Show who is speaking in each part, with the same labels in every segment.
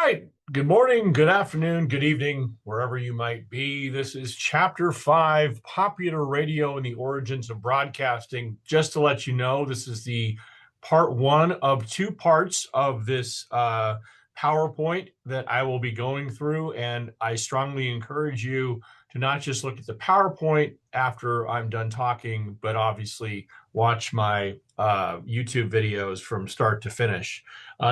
Speaker 1: right. Good morning, good afternoon, good evening, wherever you might be. This is Chapter 5, Popular Radio and the Origins of Broadcasting. Just to let you know, this is the part one of two parts of this PowerPoint that I will be going through. And I strongly encourage you to not just look at the PowerPoint after I'm done talking, but obviously watch my YouTube videos from start to finish.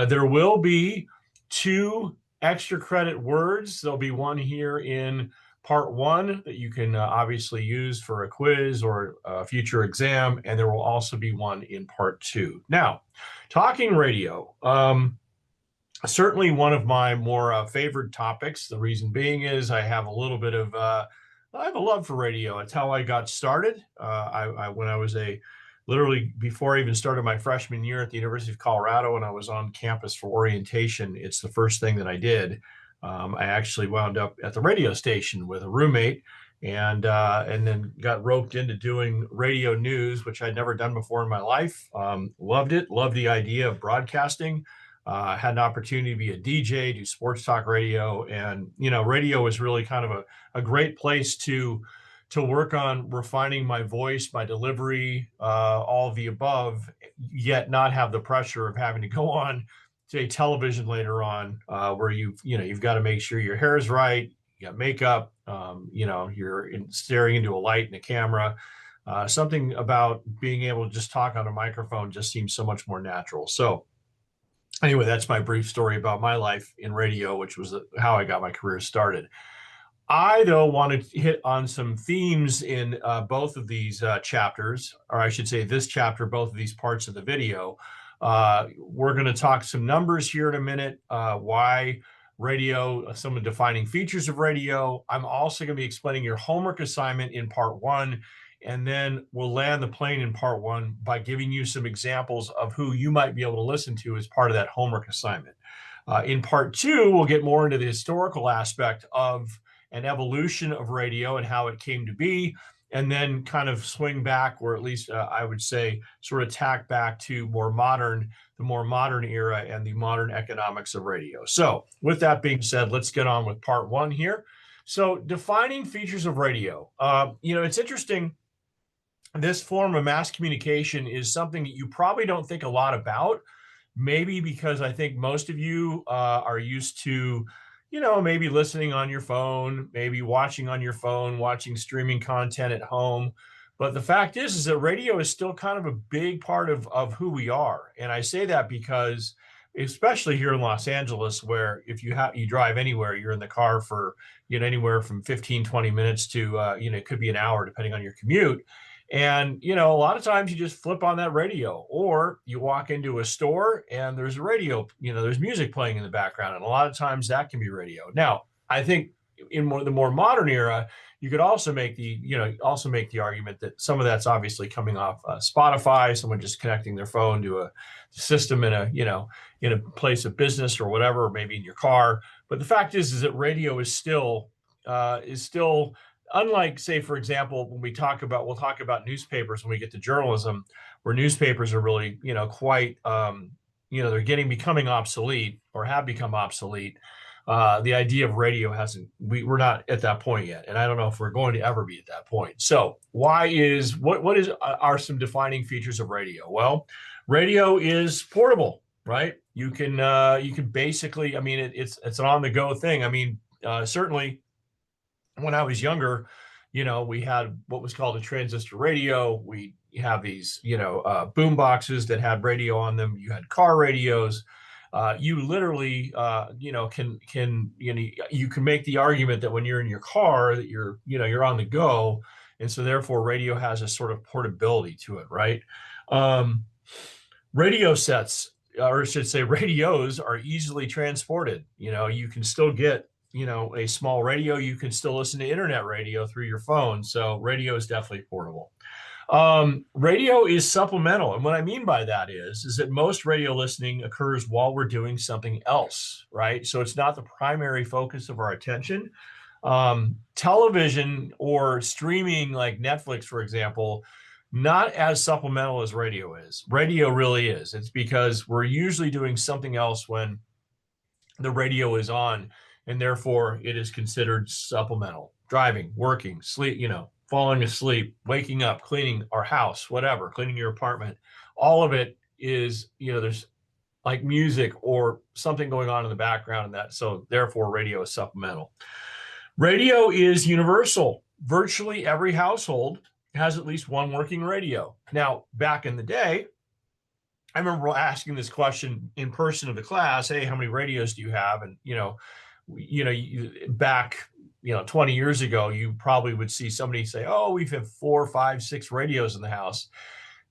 Speaker 1: There will be two extra credit words. There'll be one here in part one that you can obviously use for a quiz or a future exam, and there will also be one in part two. Now, talking radio, certainly one of my more favored topics. The reason being is I have a little bit of I have a love for radio. It's how I got started. When I was literally before I even started my freshman year at the University of Colorado, and I was on campus for orientation, it's the first thing that I did. I actually wound up at the radio station with a roommate, and then got roped into doing radio news, which I'd never done before in my life. Loved it. Loved the idea of broadcasting. Had an opportunity to be a DJ, do sports talk radio, and radio was really kind of a great place to work on refining my voice, my delivery, all of the above, yet not have the pressure of having to go on, say, television later on, where you've got to make sure your hair is right, you got makeup, you're staring into a light and a camera. Something about being able to just talk on a microphone just seems so much more natural. So anyway, that's my brief story about my life in radio, which was how I got my career started. I, though, wanted to hit on some themes in both of these chapters, or I should say this chapter, both of these parts of the video. We're going to talk some numbers here in a minute, why radio, some of the defining features of radio. I'm also going to be explaining your homework assignment in part one, and then we'll land the plane in part one by giving you some examples of who you might be able to listen to as part of that homework assignment. In part two, we'll get more into the historical aspect of an evolution of radio and how it came to be, and then kind of swing back, or at least I would say sort of tack back to the more modern era and the modern economics of radio. So with that being said, let's get on with part one here. So defining features of radio. It's interesting. This form of mass communication is something that you probably don't think a lot about, maybe because I think most of you are used to maybe listening on your phone, maybe watching on your phone, watching streaming content at home. But the fact is that radio is still kind of a big part of who we are. And I say that because, especially here in Los Angeles, where if you drive anywhere, you're in the car for, anywhere from 15, 20 minutes to, it could be an hour, depending on your commute. And, a lot of times you just flip on that radio, or you walk into a store and there's a radio, there's music playing in the background. And a lot of times that can be radio. Now, I think in the more modern era, you could also make the argument that some of that's obviously coming off Spotify, someone just connecting their phone to a system in a place of business or whatever, or maybe in your car. But the fact is that radio is still unlike, say, for example, when we'll talk about newspapers when we get to journalism, where newspapers are really, quite, they're becoming obsolete or have become obsolete. The idea of radio we're not at that point yet. And I don't know if we're going to ever be at that point. So what are some defining features of radio? Well, radio is portable, right? You can basically, it's an on the go thing. Certainly, when I was younger, we had what was called a transistor radio. We have these, boom boxes that had radio on them. You had car radios. You literally, you can make the argument that when you're in your car that you're on the go. And so therefore radio has a sort of portability to it, right? Radio sets, or I should say radios, are easily transported. You can still get a small radio. You can still listen to internet radio through your phone. So radio is definitely portable. Radio is supplemental. And what I mean by that is that most radio listening occurs while we're doing something else, right? So it's not the primary focus of our attention. Television or streaming like Netflix, for example, not as supplemental as radio is. Radio really is. It's because we're usually doing something else when the radio is on, and therefore it is considered supplemental. Driving, working, sleep, falling asleep, waking up, cleaning our house, whatever, cleaning your apartment, all of it is, there's like music or something going on in the background, and that, so therefore radio is supplemental. Radio is universal. Virtually every household has at least one working radio. Now, back in the day, I remember asking this question in person of the class, hey, how many radios do you have? And, back, 20 years ago, you probably would see somebody say, oh, we have 4, 5, 6 radios in the house.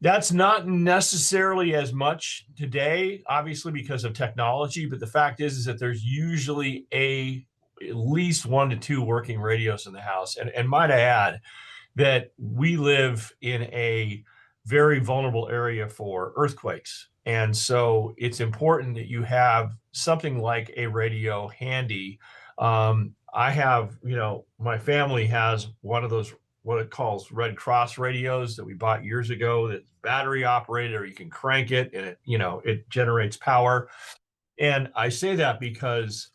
Speaker 1: That's not necessarily as much today, obviously, because of technology. But the fact is that there's usually at least 1 to 2 working radios in the house. And might I add that we live in a very vulnerable area for earthquakes. And so it's important that you have something like a radio handy. I have, my family has one of those, what it calls Red Cross radios that we bought years ago, that's battery operated, or you can crank it and it generates power. And I say that because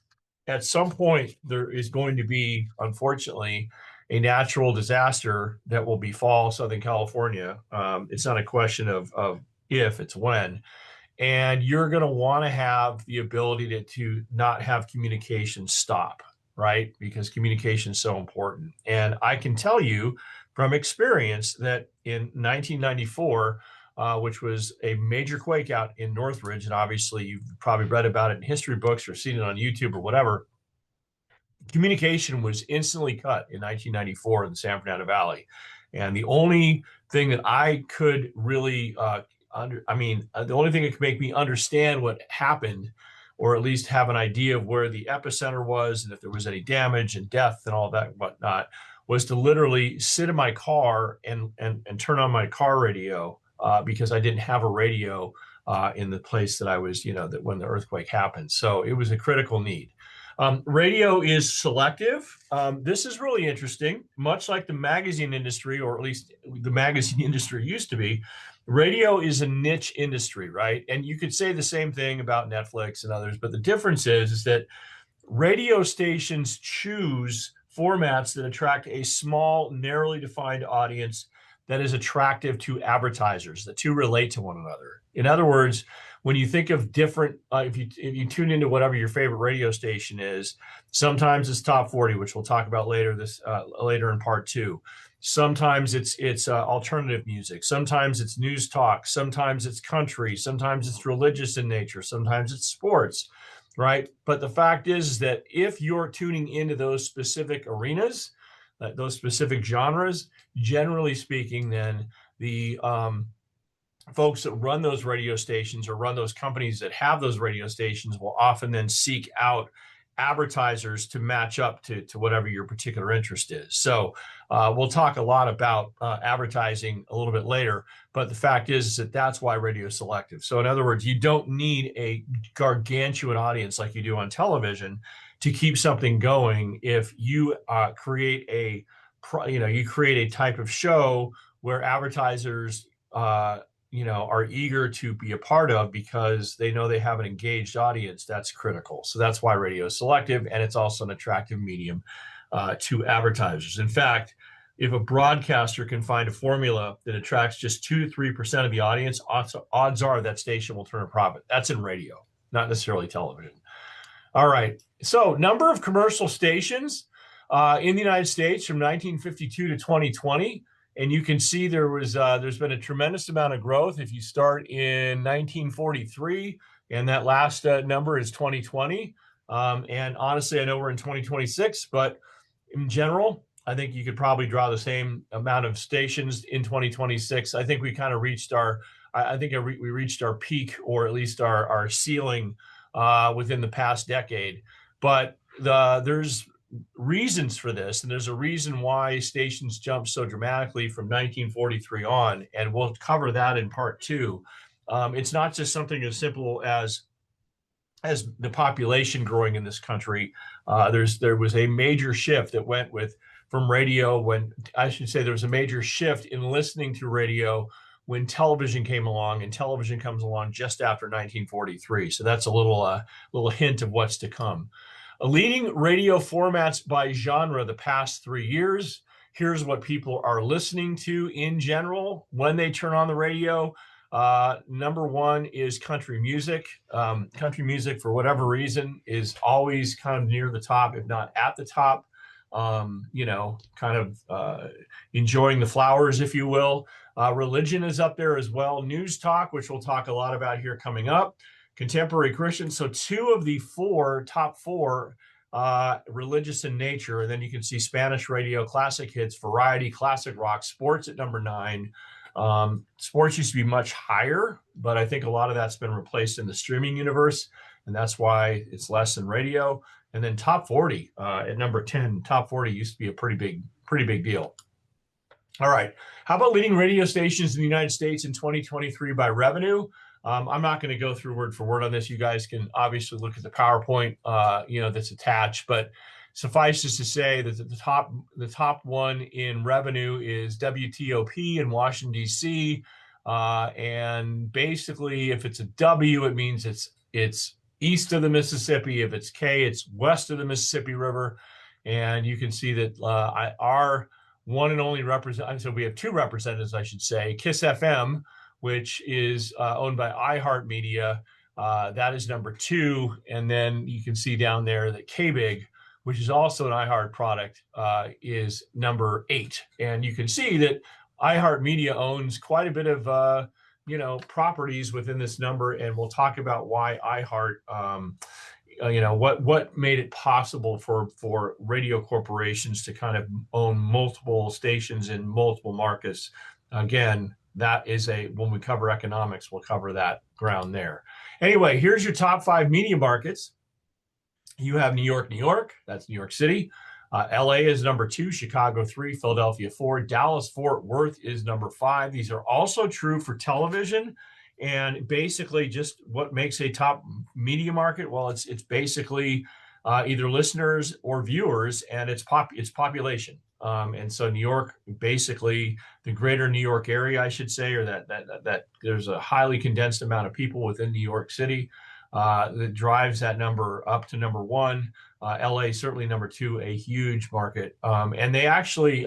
Speaker 1: at some point there is going to be, unfortunately, a natural disaster that will befall Southern California. It's not a question of if, it's when. And you're going to want to have the ability to not have communication stop, right? Because communication is so important. And I can tell you from experience that in 1994, which was a major quake out in Northridge, and obviously you've probably read about it in history books or seen it on YouTube or whatever, communication was instantly cut in 1994 in the San Fernando Valley. And the only thing that I could really, the only thing that could make me understand what happened, or at least have an idea of where the epicenter was and if there was any damage and death and all that and whatnot, was to literally sit in my car and turn on my car radio, because I didn't have a radio in the place that I was, that when the earthquake happened. So it was a critical need. Radio is selective. This is really interesting. Much like the magazine industry, or at least the magazine industry used to be, radio is a niche industry, right? And you could say the same thing about Netflix and others, but the difference is that radio stations choose formats that attract a small, narrowly defined audience that is attractive to advertisers, that two relate to one another. In other words, when you think of different, if you tune into whatever your favorite radio station is, sometimes it's top 40, which we'll talk about later later in part 2. Sometimes it's alternative music. Sometimes it's news talk. Sometimes it's country. Sometimes it's religious in nature. Sometimes it's sports, right? But the fact is that if you're tuning into those specific arenas, those specific genres, generally speaking, then the folks that run those radio stations or run those companies that have those radio stations will often then seek out advertisers to match up to whatever your particular interest is. So we'll talk a lot about advertising a little bit later, but the fact is that that's why radio is selective. So in other words, you don't need a gargantuan audience like you do on television to keep something going. If you create a type of show where advertisers are eager to be a part of because they know they have an engaged audience, that's critical. So that's why radio is selective, and it's also an attractive medium to advertisers. In fact, if a broadcaster can find a formula that attracts just 2 to 3% of the audience, odds are that station will turn a profit. That's in radio, not necessarily television. All right. So number of commercial stations in the United States from 1952 to 2020. And you can see there's been a tremendous amount of growth. If you start in 1943, and that last number is 2020. And honestly, I know we're in 2026, but in general, I think you could probably draw the same amount of stations in 2026. I think we kind of reached we reached our peak, or at least our ceiling within the past decade. But there's reasons for this, and there's a reason why stations jumped so dramatically from 1943 on, and we'll cover that in part 2. It's not just something as simple as the population growing in this country. There was a major shift that went from radio, when I should say there was a major shift in listening to radio when television came along, and television comes along just after 1943. So that's a little hint of what's to come. Leading radio formats by genre the past 3 years. Here's what people are listening to in general when they turn on the radio. Number one is country music. Country music, for whatever reason, is always kind of near the top, if not at the top. Enjoying the flowers, if you will. Religion is up there as well. News talk, which we'll talk a lot about here coming up. Contemporary Christian. So two of the top four, religious in nature. And then you can see Spanish radio, classic hits, variety, classic rock, sports at number 9. Sports used to be much higher, but I think a lot of that's been replaced in the streaming universe, and that's why it's less than radio. And then top 40 at number 10. Top 40 used to be a pretty big deal. All right. How about leading radio stations in the United States in 2023 by revenue? I'm not going to go through word for word on this. You guys can obviously look at the PowerPoint, that's attached. But suffice it to say that the top one in revenue is WTOP in Washington D.C. And basically, if it's a W, it means it's east of the Mississippi. If it's K, it's west of the Mississippi River. And you can see that our one and only representative. So we have two representatives, I should say. KISS FM, which is owned by iHeartMedia. That is number 2. And then you can see down there that KBIG, which is also an iHeart product, is number 8. And you can see that iHeartMedia owns quite a bit of, properties within this number. And we'll talk about why iHeart, what made it possible for radio corporations to kind of own multiple stations in multiple markets. Again, that is when we cover economics, we'll cover that ground there. Anyway, here's your top 5 media markets. You have New York, that's New York City. LA is number 2, Chicago 3, Philadelphia 4, Dallas Fort Worth is number 5. These are also true for television. And basically just what makes a top media market? Well, it's basically either listeners or viewers, and it's population. And so New York, basically the greater New York area, I should say, or that there's a highly condensed amount of people within New York City that drives that number up to number 1. LA, certainly number 2, a huge market. And they actually,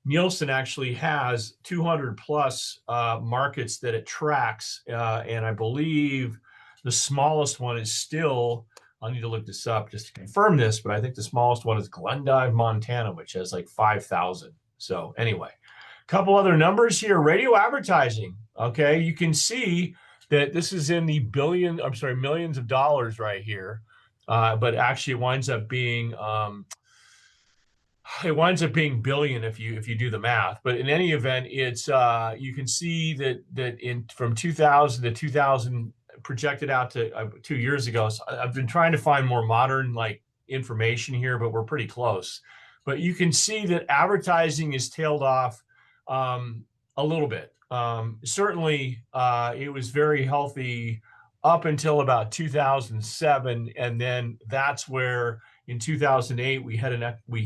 Speaker 1: Nielsen actually has 200 plus markets that it tracks. And I believe the smallest one is still, I'll need to look this up just to confirm this, but I think the smallest one is Glendive, Montana, which has like 5,000. So anyway, a couple other numbers here. Radio advertising. Okay, you can see that this is in the millions of dollars right here. But actually it winds up being billion if you do the math. But in any event, it's you can see that from 2000 to 2000 projected out to 2 years ago. So I've been trying to find more modern information here, but we're pretty close. But you can see that advertising is tailed off a little bit. Certainly, it was very healthy up until about 2007, and then that's where in 2008 we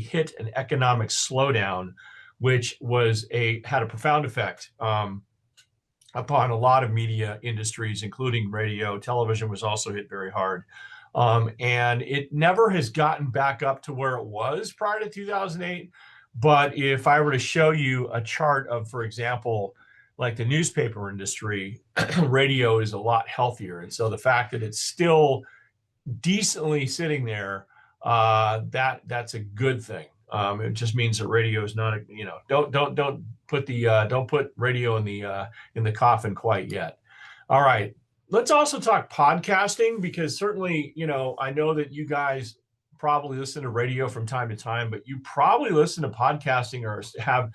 Speaker 1: hit an economic slowdown, which had a profound effect upon a lot of media industries, including radio. Television was also hit very hard, and it never has gotten back up to where it was prior to 2008. But if I were to show you a chart of, for example, like the newspaper industry, radio is a lot healthier. And so the fact that it's still decently sitting there, that's a good thing. It just means that radio is not, don't put radio in the coffin quite yet. All right. Let's also talk podcasting, because certainly, I know that you guys probably listen to radio from time to time, but you probably listen to podcasting or have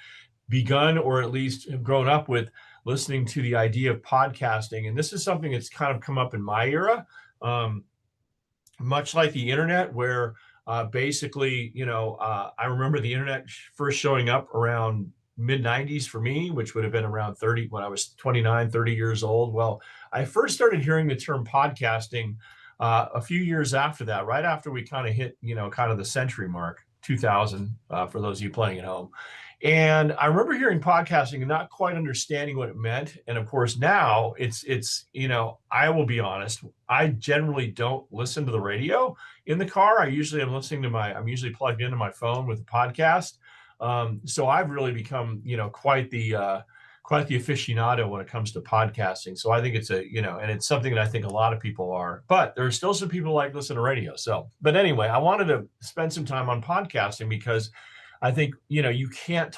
Speaker 1: begun, or at least have grown up with listening to the idea of podcasting. And this is something that's kind of come up in my era, much like the internet, where basically, I remember the internet first showing up around mid 90s for me, which would have been around 30 when I was 29, 30 years old. Well, I first started hearing the term podcasting a few years after that, right after we kind of hit, kind of the century mark. 2000, for those of you playing at home. And I remember hearing podcasting and not quite understanding what it meant. And of course, now it's, I will be honest, I generally don't listen to the radio in the car. I'm usually plugged into my phone with a podcast. So I've really become, quite the aficionado when it comes to podcasting. So I think it's and it's something that I think a lot of people are, but there are still some people who like listen to radio. So, but anyway, I wanted to spend some time on podcasting because I think, you can't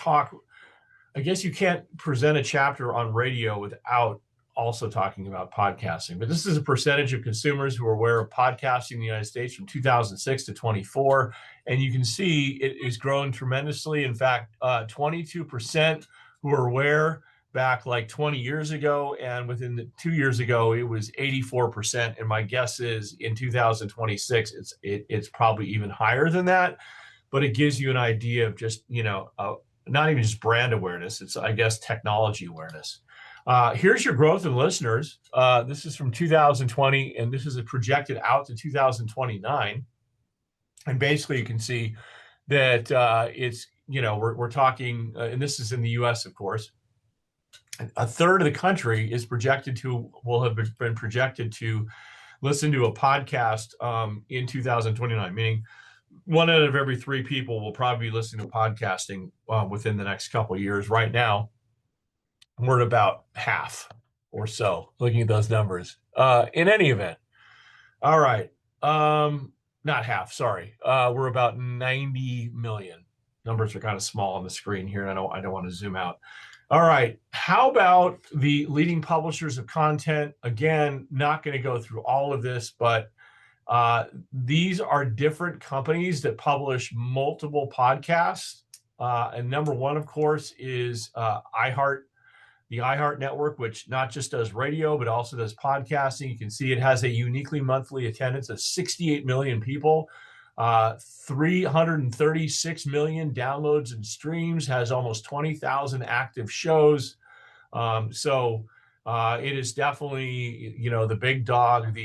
Speaker 1: present a chapter on radio without also talking about podcasting. But this is a percentage of consumers who are aware of podcasting in the United States from 2006 to 24. And you can see it is growing tremendously. In fact, 22% who are aware back like 20 years ago. And within the 2 years ago, it was 84%. And my guess is in 2026, it's probably even higher than that. But it gives you an idea of just, not even just brand awareness. It's, I guess, technology awareness. Here's your growth in listeners. This is from 2020, and this is projected out to 2029. And basically, you can see that it's, we're talking, and this is in the U.S., of course. A third of the country will have been projected to listen to a podcast in 2029, meaning 1 out of every 3 people will probably be listening to podcasting within the next couple of years. Right now, we're at about half or so, looking at those numbers. In any event, all right, not half, sorry. We're about 90 million. Numbers are kind of small on the screen here, and I don't want to zoom out. All right, how about the leading publishers of content? Again, not going to go through all of this, but these are different companies that publish multiple podcasts. And number one, of course, is iHeart, the iHeart network, which not just does radio, but also does podcasting. You can see it has a uniquely monthly attendance of 68 million people, 336 million downloads and streams, has almost 20,000 active shows. So it is definitely, the big dog,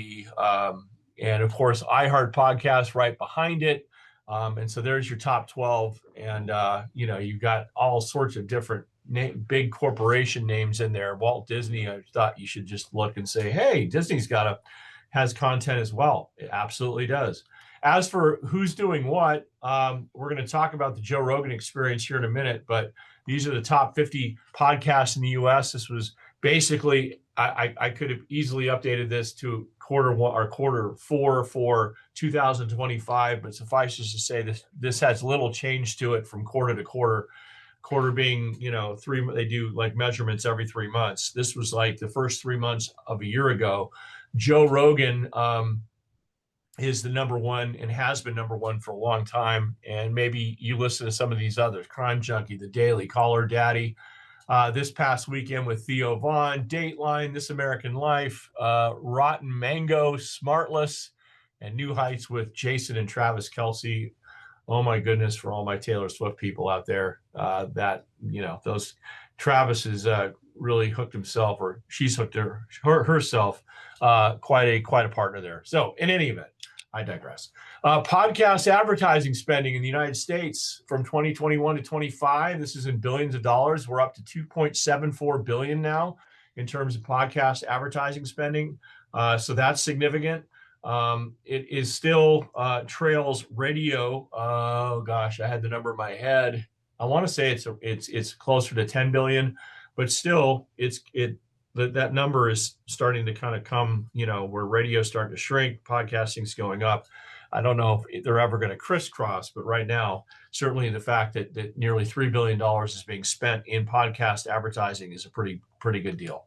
Speaker 1: and of course, iHeart Podcast right behind it. And so there's your top 12. And, you've got all sorts of different big corporation names in there. Walt Disney, I thought you should just look and say, hey, Disney's has content as well. It absolutely does. As for who's doing what, we're going to talk about the Joe Rogan Experience here in a minute, but these are the top 50 podcasts in the U.S. This was basically, I could have easily updated this to quarter 4 for 2025, but suffice it to say this has little change to it from quarter to quarter. Quarter being, 3, they do like measurements every 3 months. This was like the first 3 months of a year ago. Joe Rogan is the number one and has been number one for a long time. And maybe you listen to some of these others: Crime Junkie, The Daily, Caller Daddy. This past weekend with Theo Vaughn, Dateline, This American Life, Rotten Mango, Smartless, and New Heights with Jason and Travis Kelce. Oh my goodness, for all my Taylor Swift people out there, those Travis has really hooked himself, or she's hooked herself, quite a partner there. So in any event, I digress. Podcast advertising spending in the United States from 2021 to 25. This is in billions of dollars. We're up to 2.74 billion now in terms of podcast advertising spending. So that's significant. It is still trails radio. Oh gosh, I had the number in my head. I want to say it's closer to 10 billion, but still that number is starting to kind of come, where radio's starting to shrink, podcasting's going up. I don't know if they're ever going to crisscross, but right now, certainly the fact that nearly $3 billion is being spent in podcast advertising is a pretty good deal.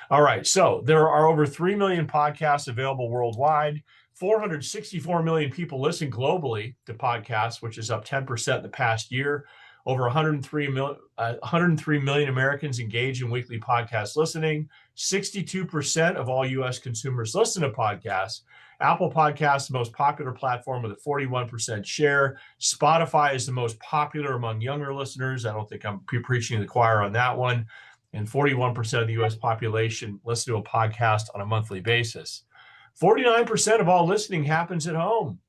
Speaker 1: All right, so there are over 3 million podcasts available worldwide. 464 million people listen globally to podcasts, which is up 10% in the past year. Over 103 million Americans engage in weekly podcast listening. 62% of all U.S. consumers listen to podcasts. Apple Podcasts, the most popular platform with a 41% share. Spotify is the most popular among younger listeners. I don't think I'm preaching to the choir on that one. And 41% of the U.S. population listen to a podcast on a monthly basis. 49% of all listening happens at home.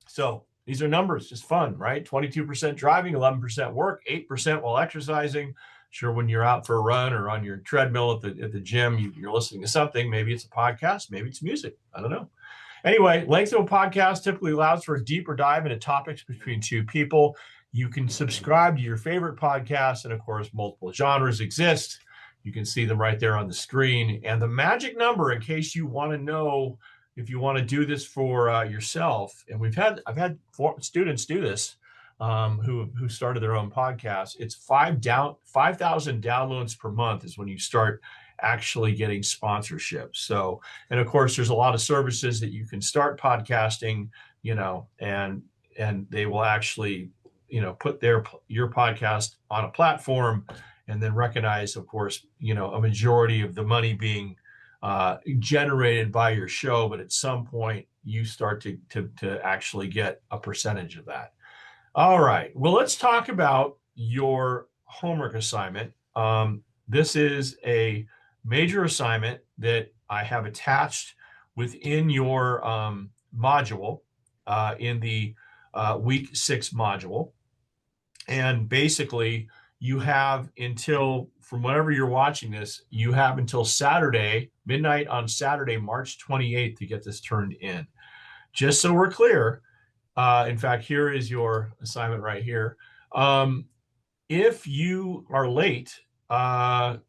Speaker 1: So These are numbers, just fun, right? 22% driving, 11% work, 8% while exercising. Sure, when you're out for a run or on your treadmill at the gym, you're listening to something. Maybe it's a podcast, maybe it's music. I don't know. Anyway, length of a podcast typically allows for a deeper dive into topics between two people. You can subscribe to your favorite podcast, and of course, multiple genres exist. You can see them right there on the screen. And the magic number, in case you want to know if you want to do this for yourself, and I've had students do this who started their own podcast. It's 5,000 downloads per month is when you start actually getting sponsorships. So, and of course, there's a lot of services that you can start podcasting, and they will actually, put your podcast on a platform, and then recognize, of course, a majority of the money being generated by your show, but at some point you start to actually get a percentage of that. All right. Well, let's talk about your homework assignment. This is a major assignment that I have attached within your module in the week 6 module. And basically, you have until, from whenever you're watching this, you have until Saturday, midnight on Saturday, March 28th, to get this turned in. Just so we're clear, in fact, here is your assignment right here. If you are late,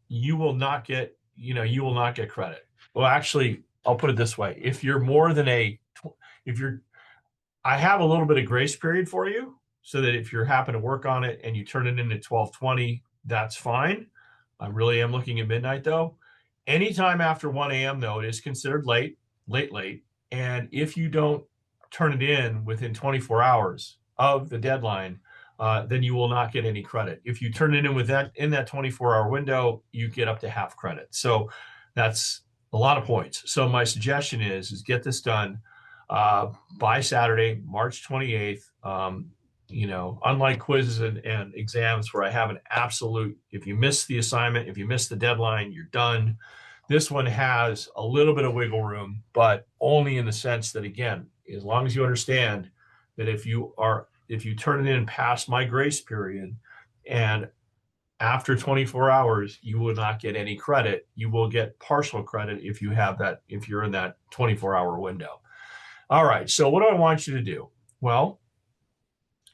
Speaker 1: you will not get credit. Well, actually, I'll put it this way: if you're I have a little bit of grace period for you, so that if you happen to work on it and you turn it in at 12:20, that's fine. I really am looking at midnight though. Anytime after 1 a.m. though, it is considered late. And if you don't turn it in within 24 hours of the deadline, then you will not get any credit. If you turn it in in that 24-hour window, you get up to half credit. So that's a lot of points. So my suggestion is get this done by Saturday, March 28th. Unlike quizzes and exams where I have an absolute, if you miss the assignment, if you miss the deadline, you're done. This one has a little bit of wiggle room, but only in the sense that, again, as long as you understand that if you turn it in past my grace period and after 24 hours, you will not get any credit. You will get partial credit if you're in that 24-hour window. All right. So what do I want you to do? Well,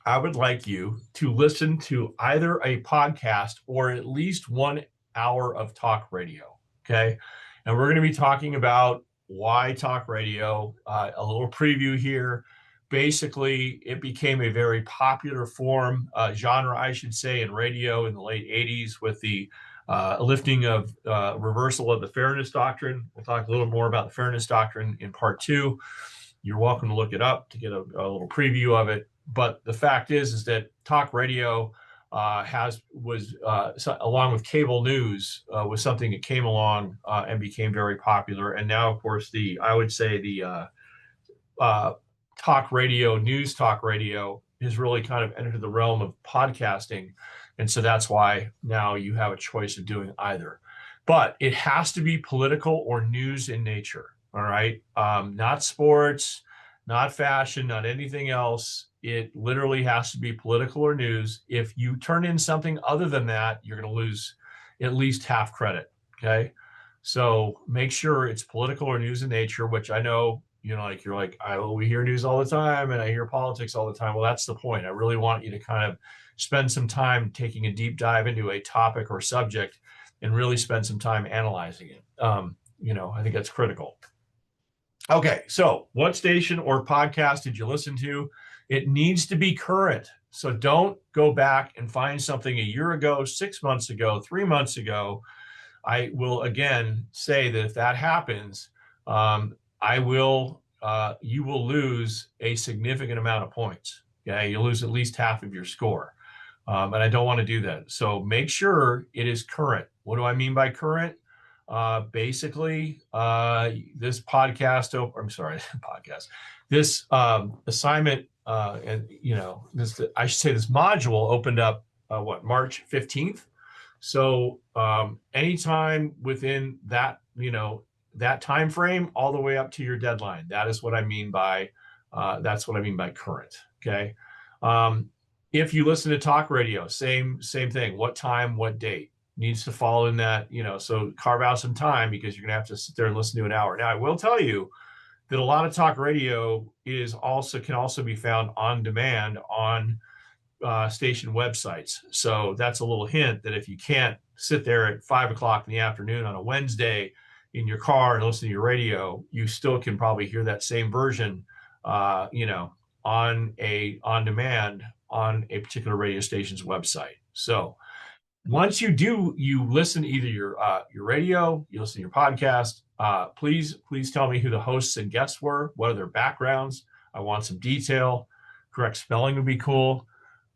Speaker 1: I would like you to listen to either a podcast or at least 1 hour of talk radio. Okay. And we're going to be talking about why talk radio, a little preview here. Basically, it became a very popular genre, I should say, in radio in the late 80s with the lifting of reversal of the fairness doctrine. We'll talk a little more about the fairness doctrine in part 2. You're welcome to look it up to get a little preview of it. But the fact is that talk radio was along with cable news, was something that came along and became very popular. And now, of course, the talk radio, news talk radio, has really kind of entered the realm of podcasting. And so that's why now you have a choice of doing either. But it has to be political or news in nature. All right. Not sports, not fashion, not anything else. It literally has to be political or news. If you turn in something other than that, you're going to lose at least half credit. Okay. So make sure it's political or news in nature, which I know, we hear news all the time and I hear politics all the time. Well, that's the point. I really want you to kind of spend some time taking a deep dive into a topic or subject and really spend some time analyzing it. I think that's critical. Okay, so what station or podcast did you listen to? It needs to be current. So don't go back and find something a year ago, 6 months ago, 3 months ago. I will again say that if that happens, you will lose a significant amount of points. Okay, you'll lose at least half of your score. And I don't want to do that. So make sure it is current. What do I mean by current? Basically, this this assignment, this module opened up, March 15th. So, anytime within that, that time frame, all the way up to your deadline. That is what I mean by That's what I mean by current. Okay. If you listen to talk radio, same thing. What time, what date needs to fall in that, so carve out some time because you're going to have to sit there and listen to an hour. Now, I will tell you that a lot of talk radio can also be found on demand on station websites. So that's a little hint that if you can't sit there at 5 o'clock in the afternoon on a Wednesday in your car and listen to your radio, you still can probably hear that same version, on demand on a particular radio station's website. So once you listen to either your radio, you listen to your podcast, please tell me who the hosts and guests were. What are their backgrounds? I want some detail. Correct spelling would be cool.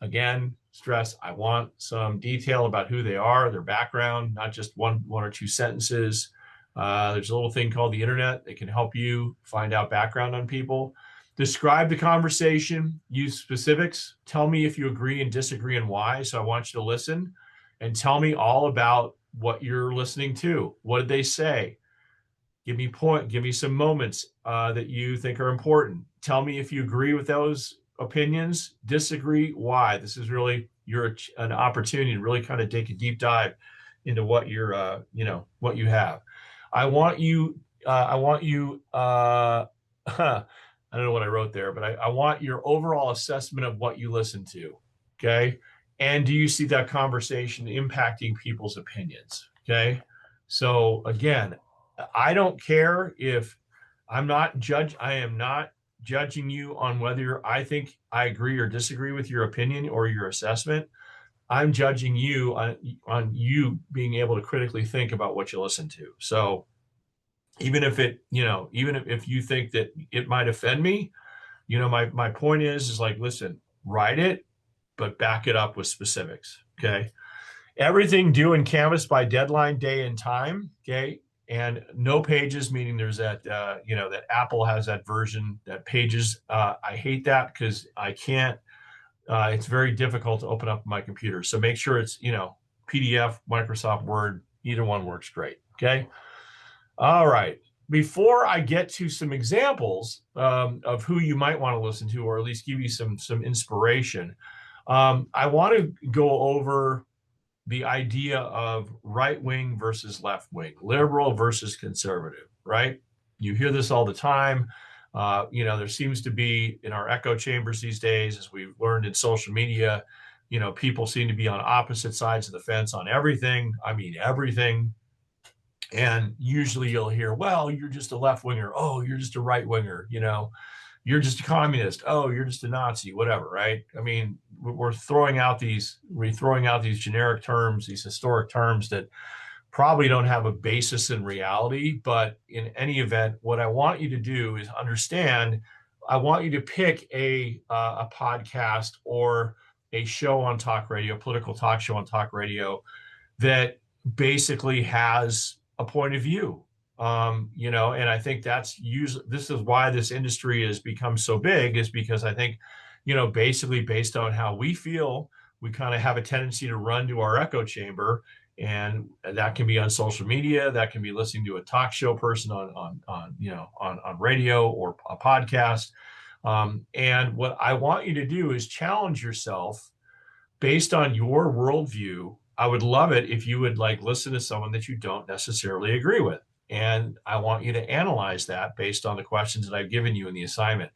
Speaker 1: Again, stress, I want some detail about who they are, their background, not just one or two sentences. There's a little thing called the internet that can help you find out background on people. Describe the conversation, use specifics. Tell me if you agree and disagree and why. So I want you to listen and tell me all about what you're listening to. What did they say? Give me some moments that you think are important. Tell me if you agree with those opinions, disagree, why. This is really an opportunity to really kind of take a deep dive into what what you have. I want you I don't know what I wrote there, but I want your overall assessment of what you listen to. Okay. And do you see that conversation impacting people's opinions? Okay. So again, I don't care if I am not judging you on whether I think I agree or disagree with your opinion or your assessment. I'm judging you on you being able to critically think about what you listen to. So even if if you think that it might offend me, my point is like, listen, write it, but back it up with specifics. Okay. Everything due in Canvas by deadline, day, and time. Okay. And no pages, meaning there's that, that Apple has that version that pages. I hate that because I can't, it's very difficult to open up my computer. So make sure it's, PDF, Microsoft Word, either one works great. Okay. All right. Before I get to some examples of who you might want to listen to, or at least give you some inspiration, I want to go over the idea of right wing versus left wing, liberal versus conservative, right? You hear this all the time. There seems to be in our echo chambers these days, as we've learned in social media, people seem to be on opposite sides of the fence on everything. I mean, everything. And usually you'll hear, well, you're just a left winger. Oh, you're just a right winger. You're just a communist. Oh, you're just a Nazi, whatever, right? I mean, we're throwing out these generic terms, these historic terms that probably don't have a basis in reality. But in any event, what I want you to do is understand, I want you to pick a podcast or a show on talk radio, political talk show on talk radio that basically has a point of view. And I think this is why this industry has become so big, is because I think, basically based on how we feel, we kind of have a tendency to run to our echo chamber, and that can be on social media, that can be listening to a talk show person on radio or a podcast. And what I want you to do is challenge yourself based on your worldview. I would love it if you would listen to someone that you don't necessarily agree with. And I want you to analyze that based on the questions that I've given you in the assignment.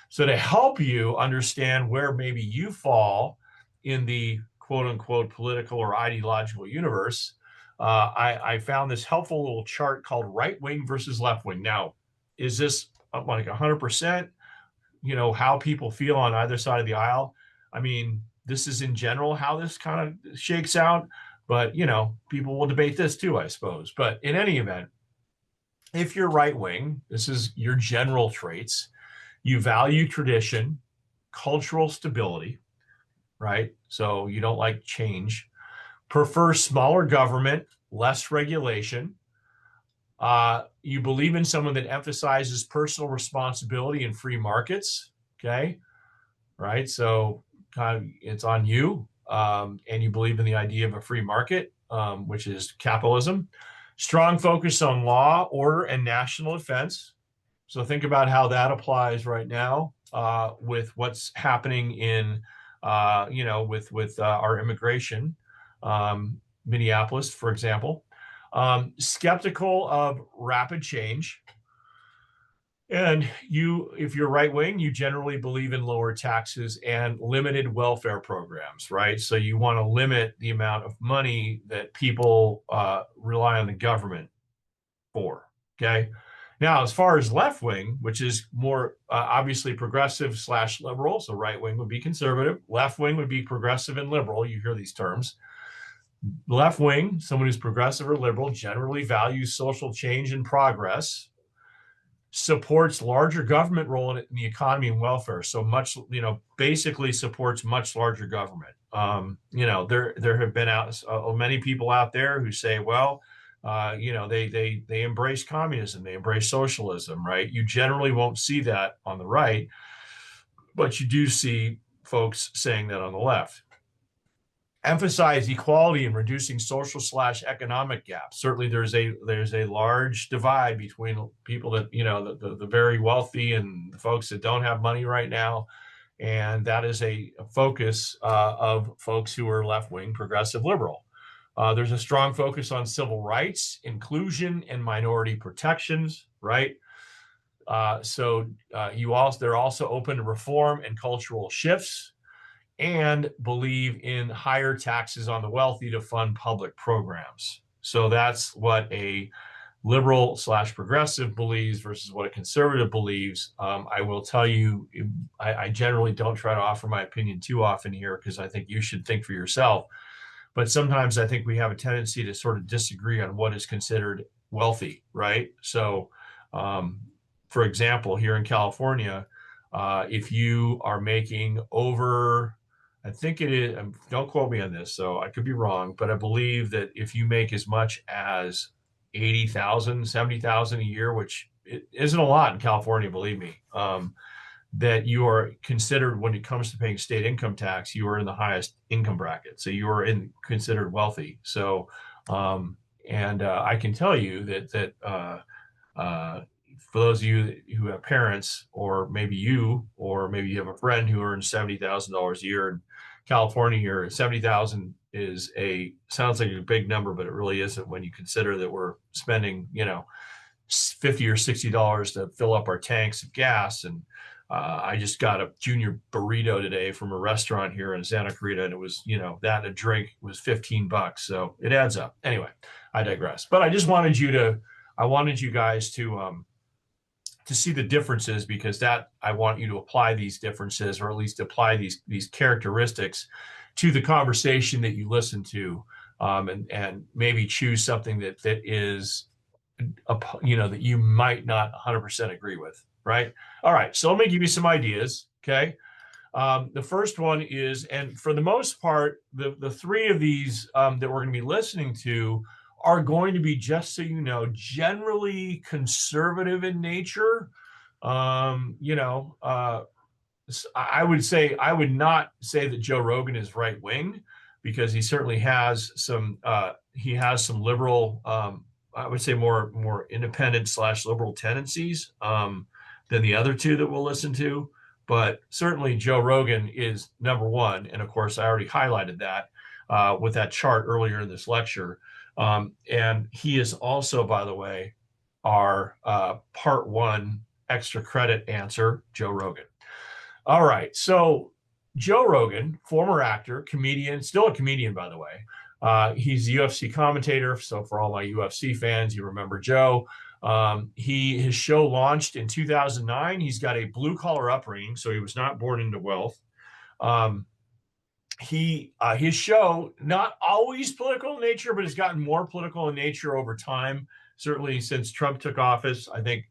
Speaker 1: So to help you understand where maybe you fall in the quote unquote political or ideological universe, I found this helpful little chart called right wing versus left wing. Now, is this like 100%, how people feel on either side of the aisle? I mean, this is in general how this kind of shakes out, but people will debate this too, I suppose. But in any event, if you're right wing, this is your general traits. You value tradition, cultural stability, right? So you don't like change. Prefer smaller government, less regulation. You believe in someone that emphasizes personal responsibility and free markets. Okay, right? So it's on you, and you believe in the idea of a free market, which is capitalism. Strong focus on law, order, and national defense. So think about how that applies right now with what's happening in, with our immigration, Minneapolis, for example. Skeptical of rapid change. And if you're right wing, you generally believe in lower taxes and limited welfare programs, right? So you want to limit the amount of money that people rely on the government for. Okay. Now, as far as left wing, which is more obviously progressive slash liberal, so right wing would be conservative, left wing would be progressive and liberal. You hear these terms. Left wing, someone who's progressive or liberal, generally values social change and progress, supports larger government role in the economy and welfare. So much, basically supports much larger government. There have been many people out there who say, well, they embrace communism, they embrace socialism, right? You generally won't see that on the right, but you do see folks saying that on the left. Emphasize equality and reducing social slash economic gaps. Certainly, there's a large divide between people that the very wealthy and the folks that don't have money right now, and that is a focus of folks who are left wing, progressive, liberal. There's a strong focus on civil rights, inclusion, and minority protections. Right. They're also open to reform and cultural shifts, and believe in higher taxes on the wealthy to fund public programs. So that's what a liberal slash progressive believes versus what a conservative believes. I will tell you, I generally don't try to offer my opinion too often here because I think you should think for yourself. But sometimes I think we have a tendency to sort of disagree on what is considered wealthy, right? So, for example, here in California, if you are making over, I think it is, don't quote me on this, so I could be wrong, but I believe that if you make as much as 80,000, 70,000 a year, which it isn't a lot in California, believe me, that you are considered, when it comes to paying state income tax, you are in the highest income bracket. So you are considered wealthy. So, I can tell you that for those of you who have parents, or maybe you have a friend who earns $70,000 a year in California here, 70,000 sounds like a big number, but it really isn't when you consider that we're spending, $50 or $60 to fill up our tanks of gas. And I just got a junior burrito today from a restaurant here in Santa Clarita, and it was, that and a drink was $15. So it adds up. Anyway, I digress. But I wanted you guys to see the differences, because I want you to apply these differences, or at least apply these characteristics to the conversation that you listen to, and maybe choose something that is, that you might not 100% agree with. Right. All right. So let me give you some ideas. Okay. The first one is, and for the most part, the three of these that we're going to be listening to are going to be, just so you know, generally conservative in nature. I would not say that Joe Rogan is right wing, because he certainly has some liberal, I would say more independent slash liberal tendencies than the other two that we'll listen to. But certainly Joe Rogan is number one. And of course, I already highlighted that with that chart earlier in this lecture. And he is also, by the way, our part one extra credit answer, Joe Rogan. All right. So Joe Rogan, former actor, comedian, still a comedian, by the way. He's a UFC commentator. So for all my UFC fans, you remember Joe. His show launched in 2009. He's got a blue collar upbringing, so he was not born into wealth. His show, not always political in nature, but has gotten more political in nature over time. Certainly since Trump took office, I think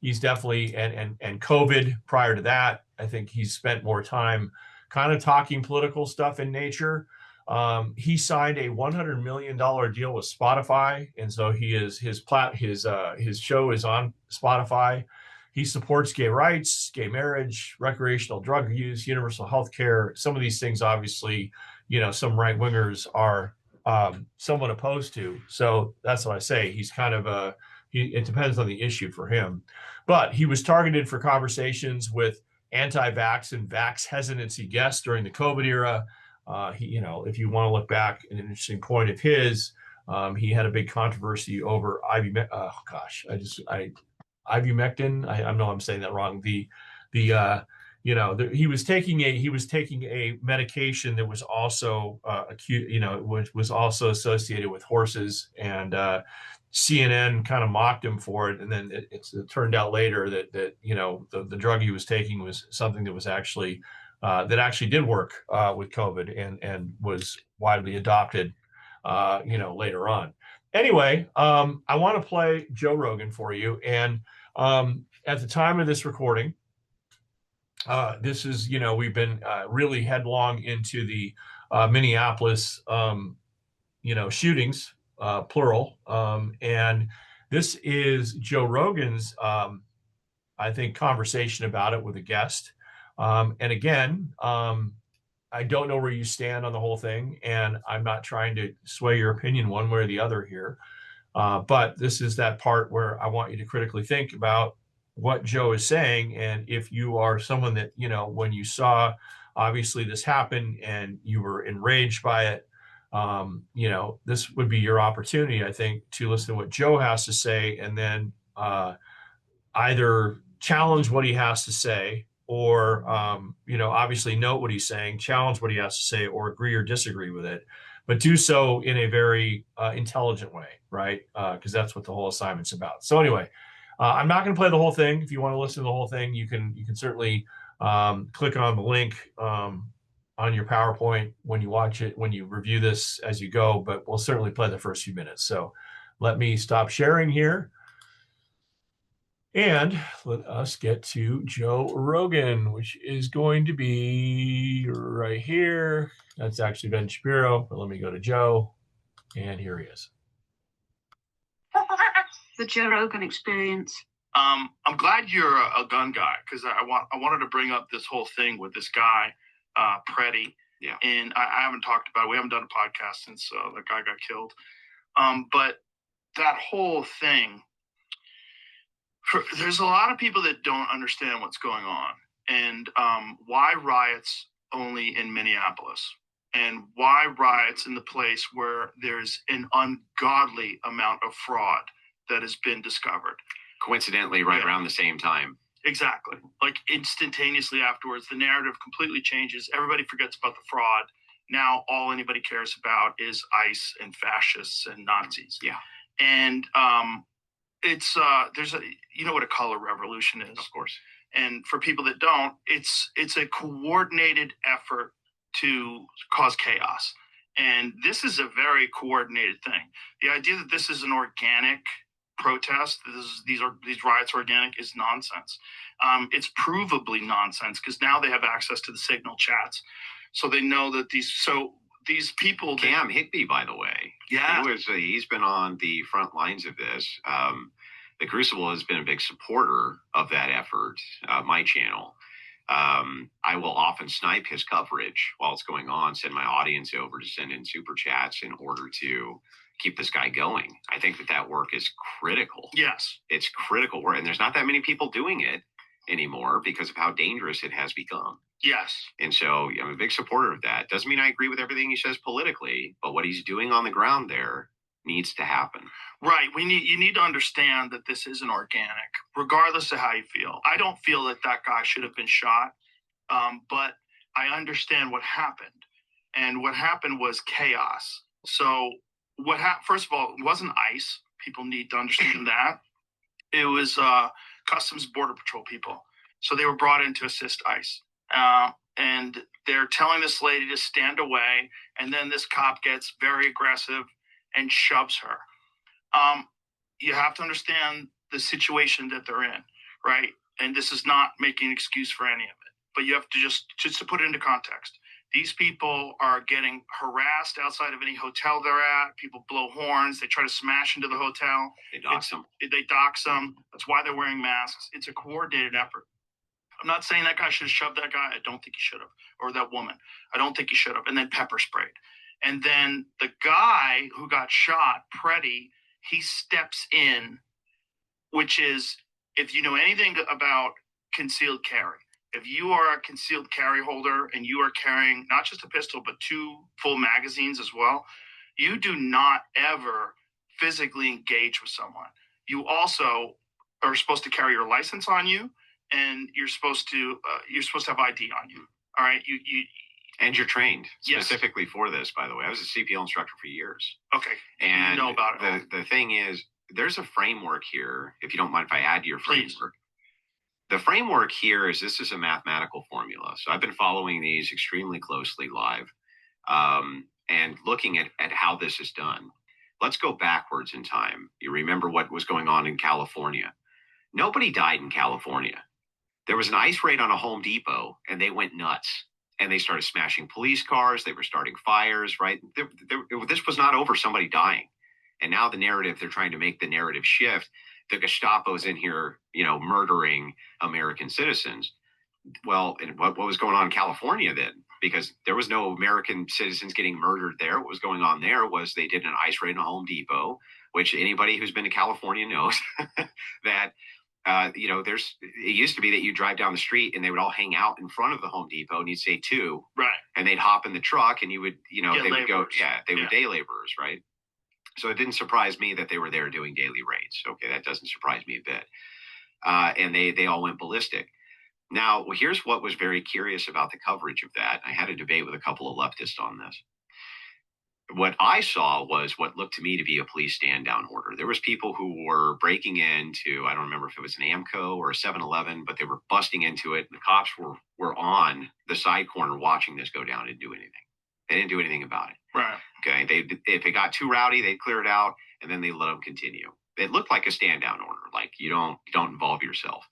Speaker 1: he's definitely, and COVID prior to that, I think he's spent more time kind of talking political stuff in nature. He signed a $100 million deal with Spotify, and so his show is on Spotify. He supports gay rights, gay marriage, recreational drug use, universal health care. Some of these things, obviously, some right wingers are somewhat opposed to. So that's what I say. He's kind of it depends on the issue for him. But he was targeted for conversations with anti-vax and vax hesitancy guest during the COVID era. If you want to look back, an interesting point of his, he had a big controversy over ivermectin. I know I'm saying that wrong. He was taking a medication that was also acute, was also associated with horses, and CNN kind of mocked him for it. And then it turned out later that the drug he was taking was something that was actually did work with COVID and was widely adopted, later on. Anyway, I want to play Joe Rogan for you. And at the time of this recording, this is, we've been really headlong into the Minneapolis, shootings, plural. And this is Joe Rogan's, I think, conversation about it with a guest. And again, I don't know where you stand on the whole thing, and I'm not trying to sway your opinion one way or the other here. But this is that part where I want you to critically think about what Joe is saying. And if you are someone that, when you saw obviously this happen and you were enraged by it, this would be your opportunity, I think, to listen to what Joe has to say, and then either challenge what he has to say, or, obviously note what he's saying, challenge what he has to say, or agree or disagree with it, but do so in a very intelligent way, right? Because that's what the whole assignment's about. So anyway, I'm not going to play the whole thing. If you want to listen to the whole thing, you can certainly click on the link on your PowerPoint when you watch it, when you review this as you go, but we'll certainly play the first few minutes. So let me stop sharing here. And let us get to Joe Rogan, which is going to be right here. That's actually Ben Shapiro, but let me go to Joe, and here he is.
Speaker 2: The Joe Rogan experience.
Speaker 3: I'm glad you're a gun guy, because I wanted to bring up this whole thing with this guy, Preddy. Yeah. And I haven't talked about it. We haven't done a podcast since the guy got killed. But that whole thing, there's a lot of people that don't understand what's going on, and why riots only in Minneapolis, and why riots in the place where there's an ungodly amount of fraud that has been discovered.
Speaker 4: Coincidentally, right around the same time.
Speaker 3: Exactly. Like instantaneously afterwards, the narrative completely changes. Everybody forgets about the fraud. Now all anybody cares about is ICE and fascists and Nazis.
Speaker 4: Yeah.
Speaker 3: And it's there's a, what a color revolution is,
Speaker 4: of course.
Speaker 3: And for people that don't, it's a coordinated effort to cause chaos. And this is a very coordinated thing. The idea that this is an organic protest, these riots are organic, is nonsense. It's provably nonsense, because now they have access to the Signal chats, so they know that these people.
Speaker 4: Cam Higby, by the way, he's been on the front lines of this. The Crucible has been a big supporter of that effort. My channel. I will often snipe his coverage while it's going on, send my audience over to send in super chats in order to keep this guy going. I think that work is critical.
Speaker 3: Yes.
Speaker 4: It's critical work. And there's not that many people doing it anymore because of how dangerous it has become.
Speaker 3: Yes.
Speaker 4: And so I'm a big supporter of that. Doesn't mean I agree with everything he says politically, but what he's doing on the ground there needs to happen.
Speaker 3: Right. You need to understand that this isn't organic, regardless of how you feel. I don't feel that guy should have been shot, but I understand what happened. And what happened was chaos. So first of all, it wasn't ICE. People need to understand that. It was Customs Border Patrol people. So they were brought in to assist ICE. And they're telling this lady to stand away. And then this cop gets very aggressive and shoves her. You have to understand the situation that they're in, right? And this is not making an excuse for any of it. But you have to just to put it into context. These people are getting harassed outside of any hotel they're at. People blow horns. They try to smash into the hotel.
Speaker 4: They dox them.
Speaker 3: That's why they're wearing masks. It's a coordinated effort. I'm not saying that guy should have shoved that guy. I don't think he should have. Or that woman. I don't think he should have. And then pepper sprayed. And then the guy who got shot, Preddy, he steps in, which is, if you know anything about concealed carry, if you are a concealed carry holder and you are carrying not just a pistol, but 2 full magazines as well, you do not ever physically engage with someone. You also are supposed to carry your license on you, and you're supposed to have ID on you. All right,
Speaker 4: and you're trained specifically for this, by the way. I was a CPL instructor for years.
Speaker 3: Okay,
Speaker 4: and
Speaker 3: you know about it.
Speaker 4: The thing is, there's a framework here. If you don't mind if I add to your framework. The framework here is this is a mathematical formula. So I've been following these extremely closely live and looking at how this is done. Let's go backwards in time. You remember what was going on in California. Nobody died in California. There was an ICE raid on a Home Depot, and they went nuts. And they started smashing police cars. They were starting fires, right? This was not over somebody dying. And now the narrative, they're trying to make the narrative shift. The Gestapo's in here, murdering American citizens. Well, and what was going on in California then? Because there was no American citizens getting murdered there. What was going on there was they did an ICE raid on a Home Depot, which anybody who's been to California knows that, it used to be that you drive down the street and they would all hang out in front of the Home Depot and you'd say 2.
Speaker 3: Right.
Speaker 4: And they'd hop in the truck and you would, they would go, they were day laborers, right? So it didn't surprise me that they were there doing daily raids. Okay, that doesn't surprise me a bit. And they all went ballistic. Now, here's what was very curious about the coverage of that. I had a debate with a couple of leftists on this. What I saw was what looked to me to be a police stand-down order. There was people who were breaking into, I don't remember if it was an Amco or a 7-Eleven, but they were busting into it. And the cops were on the side corner watching this go down and do anything. They didn't do anything about it.
Speaker 3: Right.
Speaker 4: Okay. If it got too rowdy, they'd clear it out and then they let them continue. It looked like a stand-down order, like you don't involve yourself.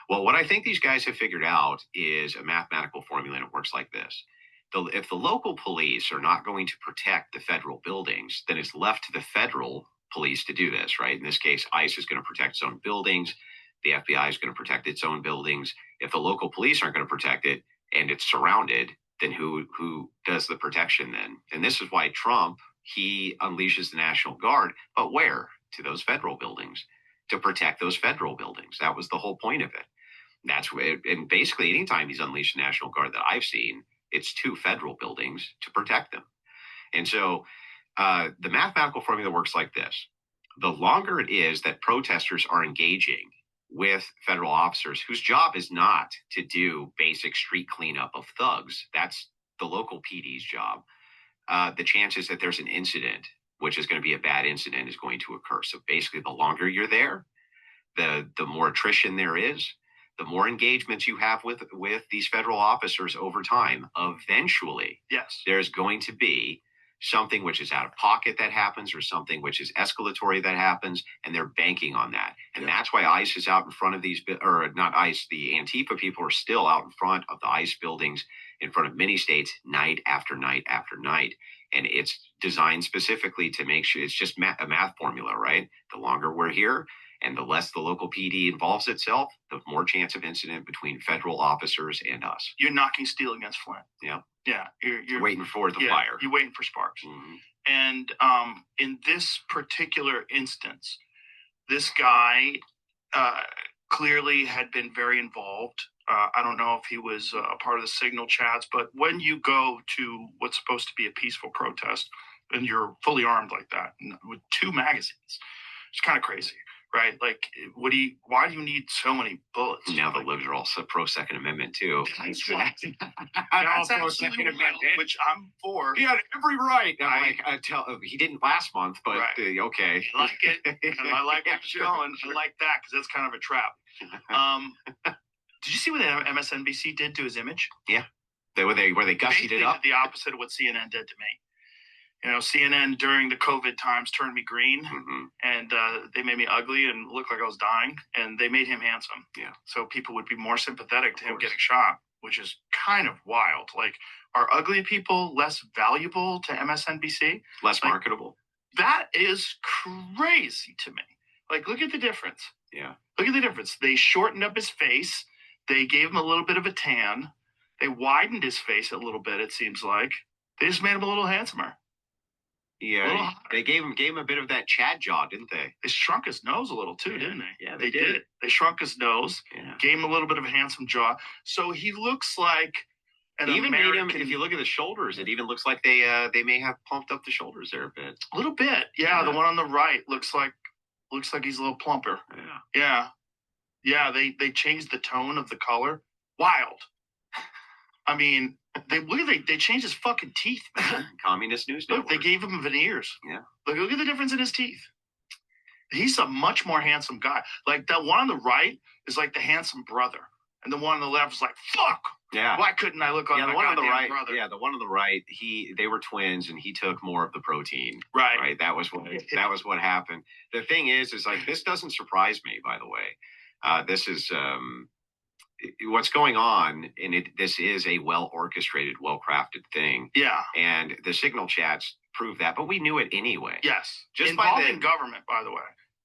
Speaker 4: Well, what I think these guys have figured out is a mathematical formula, and it works like this. If the local police are not going to protect the federal buildings, then it's left to the federal police to do this, right? In this case, ICE is going to protect its own buildings. The FBI is going to protect its own buildings. If the local police aren't going to protect it and it's surrounded, then who does the protection then? And this is why Trump, he unleashes the National Guard, but where? To those federal buildings, to protect those federal buildings. That was the whole point of it. That's where, and basically anytime he's unleashed the National Guard that I've seen, it's to federal buildings to protect them. And so the mathematical formula works like this. The longer it is that protesters are engaging with federal officers whose job is not to do basic street cleanup of thugs, that's the local PD's job, the chances that there's an incident, which is going to be a bad incident, is going to occur. So basically, the longer you're there, the more attrition there is, the more engagements you have with these federal officers over time. Eventually,
Speaker 3: yes, there's
Speaker 4: going to be something which is out of pocket that happens or something which is escalatory that happens, and they're banking on that. And that's why ICE is out in front of these, or not ICE, the Antifa people are still out in front of the ICE buildings in front of many states night after night after night. And it's designed specifically to make sure it's just a math formula, right? The longer we're here and the less the local PD involves itself, the more chance of incident between federal officers and us.
Speaker 3: You're knocking steel against flint.
Speaker 4: Yeah.
Speaker 3: Yeah. You're
Speaker 4: waiting for the fire.
Speaker 3: You're waiting for sparks.
Speaker 4: Mm-hmm.
Speaker 3: And in this particular instance, this guy clearly had been very involved. I don't know if he was a part of the signal chats, but when you go to what's supposed to be a peaceful protest and you're fully armed like that with 2 magazines, it's kind of crazy. Right? Like, why do you need so many bullets?
Speaker 4: Now the libs are also pro-Second Amendment, too.
Speaker 3: That's pro-Second Amendment, which I'm for.
Speaker 4: He had every right. He didn't last month, but
Speaker 3: right.
Speaker 4: Okay.
Speaker 3: I like it. And I like what you're showing. I like that because that's kind of a trap. Did you see what MSNBC did to his image?
Speaker 4: Yeah. Where they gussied it up?
Speaker 3: The opposite of what CNN did to me. CNN during the COVID times turned me green, and they made me ugly and look like I was dying, and they made him handsome.
Speaker 4: Yeah.
Speaker 3: So people would be more sympathetic to him getting shot, which is kind of wild. Like, are ugly people less valuable to MSNBC?
Speaker 4: Less marketable?
Speaker 3: That is crazy to me. Like, look at the difference.
Speaker 4: Yeah.
Speaker 3: Look at the difference. They shortened up his face. They gave him a little bit of a tan. They widened his face a little bit, it seems like. They just made him a little handsomer.
Speaker 4: Yeah, they gave him a bit of that Chad jaw, didn't they?
Speaker 3: They shrunk his nose a little too, didn't they?
Speaker 4: Yeah,
Speaker 3: they did. They shrunk his nose, gave him a little bit of a handsome jaw. So he looks like an
Speaker 4: even
Speaker 3: American.
Speaker 4: made him, if you look at the shoulders, it even looks like they may have pumped up the shoulders there a bit.
Speaker 3: A little bit, yeah. The one on the right looks like he's a little plumper. Yeah. They changed the tone of the color. Wild. I mean, they changed his fucking teeth, man.
Speaker 4: Communist news network.
Speaker 3: Look, they gave him veneers.
Speaker 4: Yeah.
Speaker 3: Look at the difference in his teeth. He's a much more handsome guy. Like that one on the right is like the handsome brother, and the one on the left is like, fuck.
Speaker 4: Yeah.
Speaker 3: Why couldn't I look like
Speaker 4: the
Speaker 3: my
Speaker 4: one on the right?
Speaker 3: brother?
Speaker 4: Yeah, the one on the right. They were twins, and he took more of the protein.
Speaker 3: Right.
Speaker 4: Right. That was what happened. The thing is like this doesn't surprise me. By the way, this is what's going on, and this is a well orchestrated, well crafted thing.
Speaker 3: Yeah.
Speaker 4: And the signal chats prove that, but we knew it anyway.
Speaker 3: Yes.
Speaker 4: Just
Speaker 3: involving government, by the way.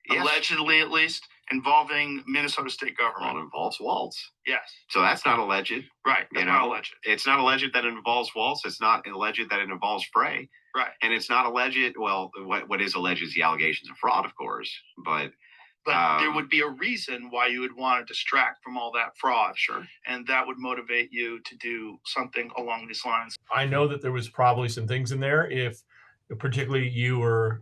Speaker 4: Yes.
Speaker 3: Allegedly, at least, involving Minnesota state government.
Speaker 4: Well, it involves Waltz.
Speaker 3: Yes.
Speaker 4: So that's not alleged.
Speaker 3: Right. That's not alleged.
Speaker 4: It's not alleged that it involves Waltz. It's not alleged that it involves Frey.
Speaker 3: Right.
Speaker 4: And it's not alleged. Well, what is alleged is the allegations of fraud, of course. But
Speaker 3: there would be a reason why you would want to distract from all that fraud.
Speaker 4: Sure.
Speaker 3: And that would motivate you to do something along these lines.
Speaker 1: I know that there was probably some things in there. If particularly you were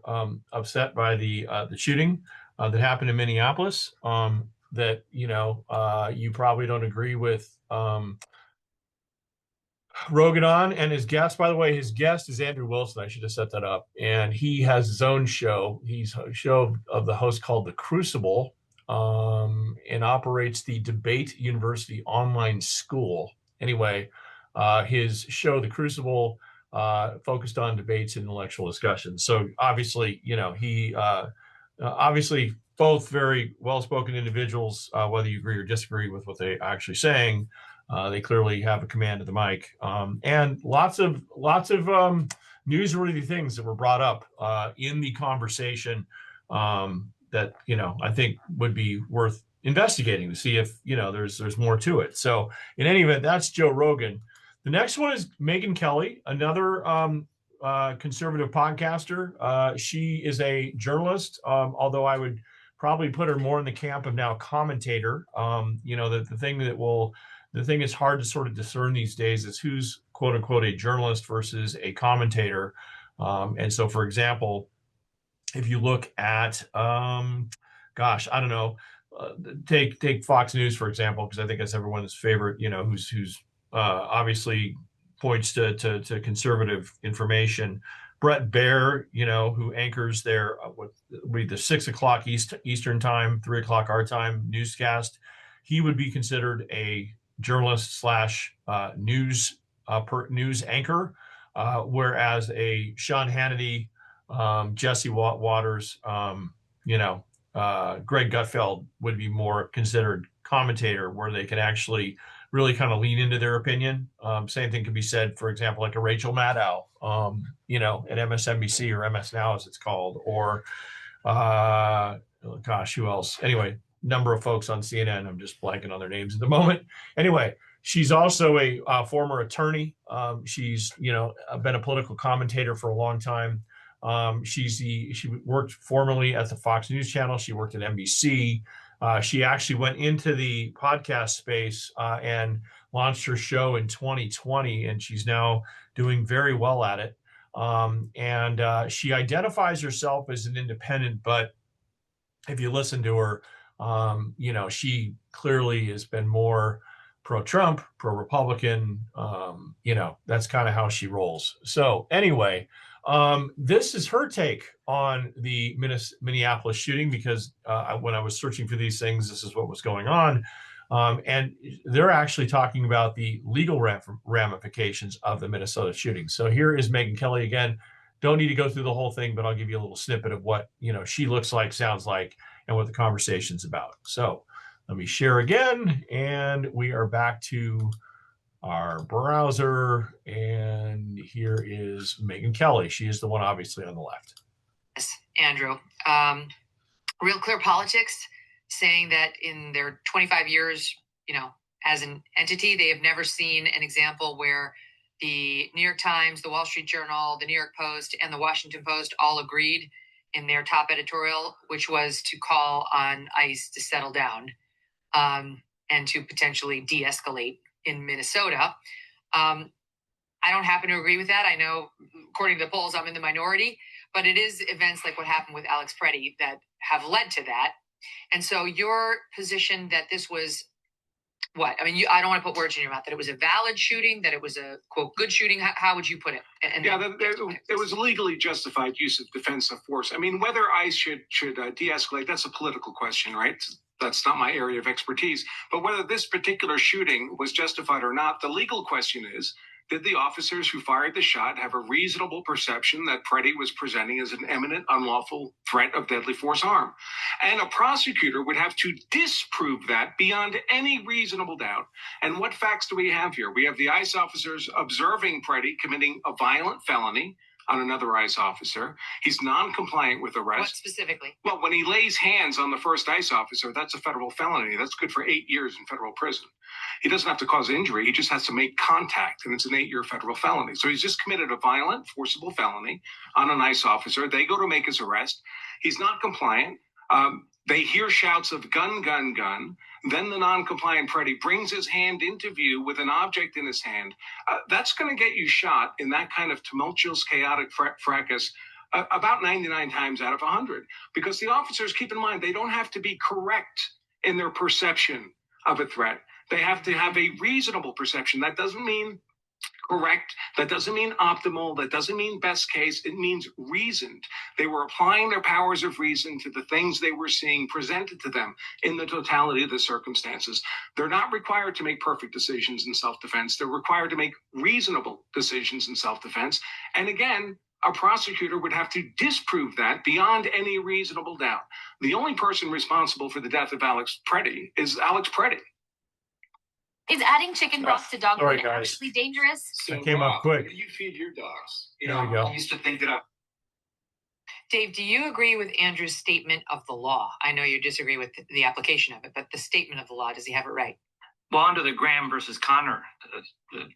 Speaker 1: upset by the shooting that happened in Minneapolis, that you probably don't agree with Rogan on and his guest. By the way, his guest is Andrew Wilson. I should have set that up. And he has his own show. He's a show of the host called The Crucible, and operates the Debate University online school. Anyway, his show, The Crucible, focused on debates and intellectual discussions. So obviously, he obviously both very well-spoken individuals, whether you agree or disagree with what they're actually saying. They clearly have a command of the mic, and lots of newsworthy things that were brought up in the conversation that I think would be worth investigating to see if there's more to it. So in any event, that's Joe Rogan. The next one is Megyn Kelly, another conservative podcaster. She is a journalist, although I would probably put her more in the camp of now commentator. The thing is hard to sort of discern these days is who's quote unquote a journalist versus a commentator. And so, for example, if you look at, I don't know, take Fox News, for example, because I think that's everyone's favorite, who's obviously points to conservative information. Brett Baer, who anchors their the 6 o'clock Eastern time, 3 o'clock our time newscast, he would be considered a journalist / news anchor, whereas a Sean Hannity, Jesse Waters, Greg Gutfeld would be more considered commentator, where they can actually really kind of lean into their opinion. Same thing can be said, for example, like a Rachel Maddow, at MSNBC or MS Now as it's called, or who else? Anyway, number of folks on CNN. I'm just blanking on their names at the moment. Anyway, she's also a former attorney. She's been a political commentator for a long time. She worked formerly at the Fox News Channel. She worked at NBC. She actually went into the podcast space and launched her show in 2020, and she's now doing very well at it. And she identifies herself as an independent, but if you listen to her, she clearly has been more pro-Trump, pro-Republican. That's kind of how she rolls. So anyway, this is her take on the Minneapolis shooting, because when I was searching for these things, this is what was going on. And they're actually talking about the legal ramifications of the Minnesota shooting. So here is Megyn Kelly again. Don't need to go through the whole thing, but I'll give you a little snippet of what she looks like, sounds like, and what the conversation's about. So let me share again, and we are back to our browser, and here is Megyn Kelly. She is the one obviously on the left.
Speaker 5: Yes, Andrew. Real Clear Politics saying that in their 25 years, as an entity, they have never seen an example where the New York Times, the Wall Street Journal, the New York Post, and the Washington Post all agreed in their top editorial, which was to call on ICE to settle down and to potentially de-escalate in Minnesota. I don't happen to agree with that. I know, according to the polls, I'm in the minority, but it is events like what happened with Alex Preddy that have led to that. And so your position that this was what? I mean, I don't want to put words in your mouth, that it was a valid shooting, that it was a, quote, good shooting. How would you put it? And
Speaker 6: it was legally justified use of defensive force. I mean, whether ICE should de-escalate, that's a political question, right? That's not my area of expertise. But whether this particular shooting was justified or not, the legal question is, did the officers who fired the shot have a reasonable perception that Preddy was presenting as an imminent, unlawful threat of deadly force harm? And a prosecutor would have to disprove that beyond any reasonable doubt. And what facts do we have here? We have the ICE officers observing Preddy committing a violent felony on another ICE officer. He's non-compliant with arrest.
Speaker 5: what specifically?
Speaker 6: Well, when he lays hands on the first ICE officer, that's a federal felony. That's good for 8 years in federal prison. He doesn't have to cause injury. He just has to make contact, and it's an 8-year federal felony. So he's just committed a violent, forcible felony on an ICE officer. They go to make his arrest. He's not compliant. They hear shouts of gun, gun, gun. Then the non-compliant Preddy brings his hand into view with an object in his hand. That's going to get you shot in that kind of tumultuous, chaotic fracas about 99 times out of 100. Because the officers, keep in mind, they don't have to be correct in their perception of a threat. They have to have a reasonable perception. That doesn't mean correct. That doesn't mean optimal. That doesn't mean best case. It means reasoned. They were applying their powers of reason to the things they were seeing presented to them in the totality of the circumstances. They're not required to make perfect decisions in self-defense. They're required to make reasonable decisions in self-defense. And again, a prosecutor would have to disprove that beyond any reasonable doubt. The only person responsible for the death of Alex Preddy is Alex Preddy.
Speaker 7: Is adding chicken broth to dog
Speaker 1: Sorry,
Speaker 7: food
Speaker 1: guys.
Speaker 7: actually dangerous?
Speaker 1: That came up quick.
Speaker 8: You feed your dogs.
Speaker 1: There we go.
Speaker 8: I used to think that
Speaker 5: Dave, do you agree with Andrew's statement of the law? I know you disagree with the application of it, but the statement of the law, does he have it right?
Speaker 9: Well, under the Graham versus Connor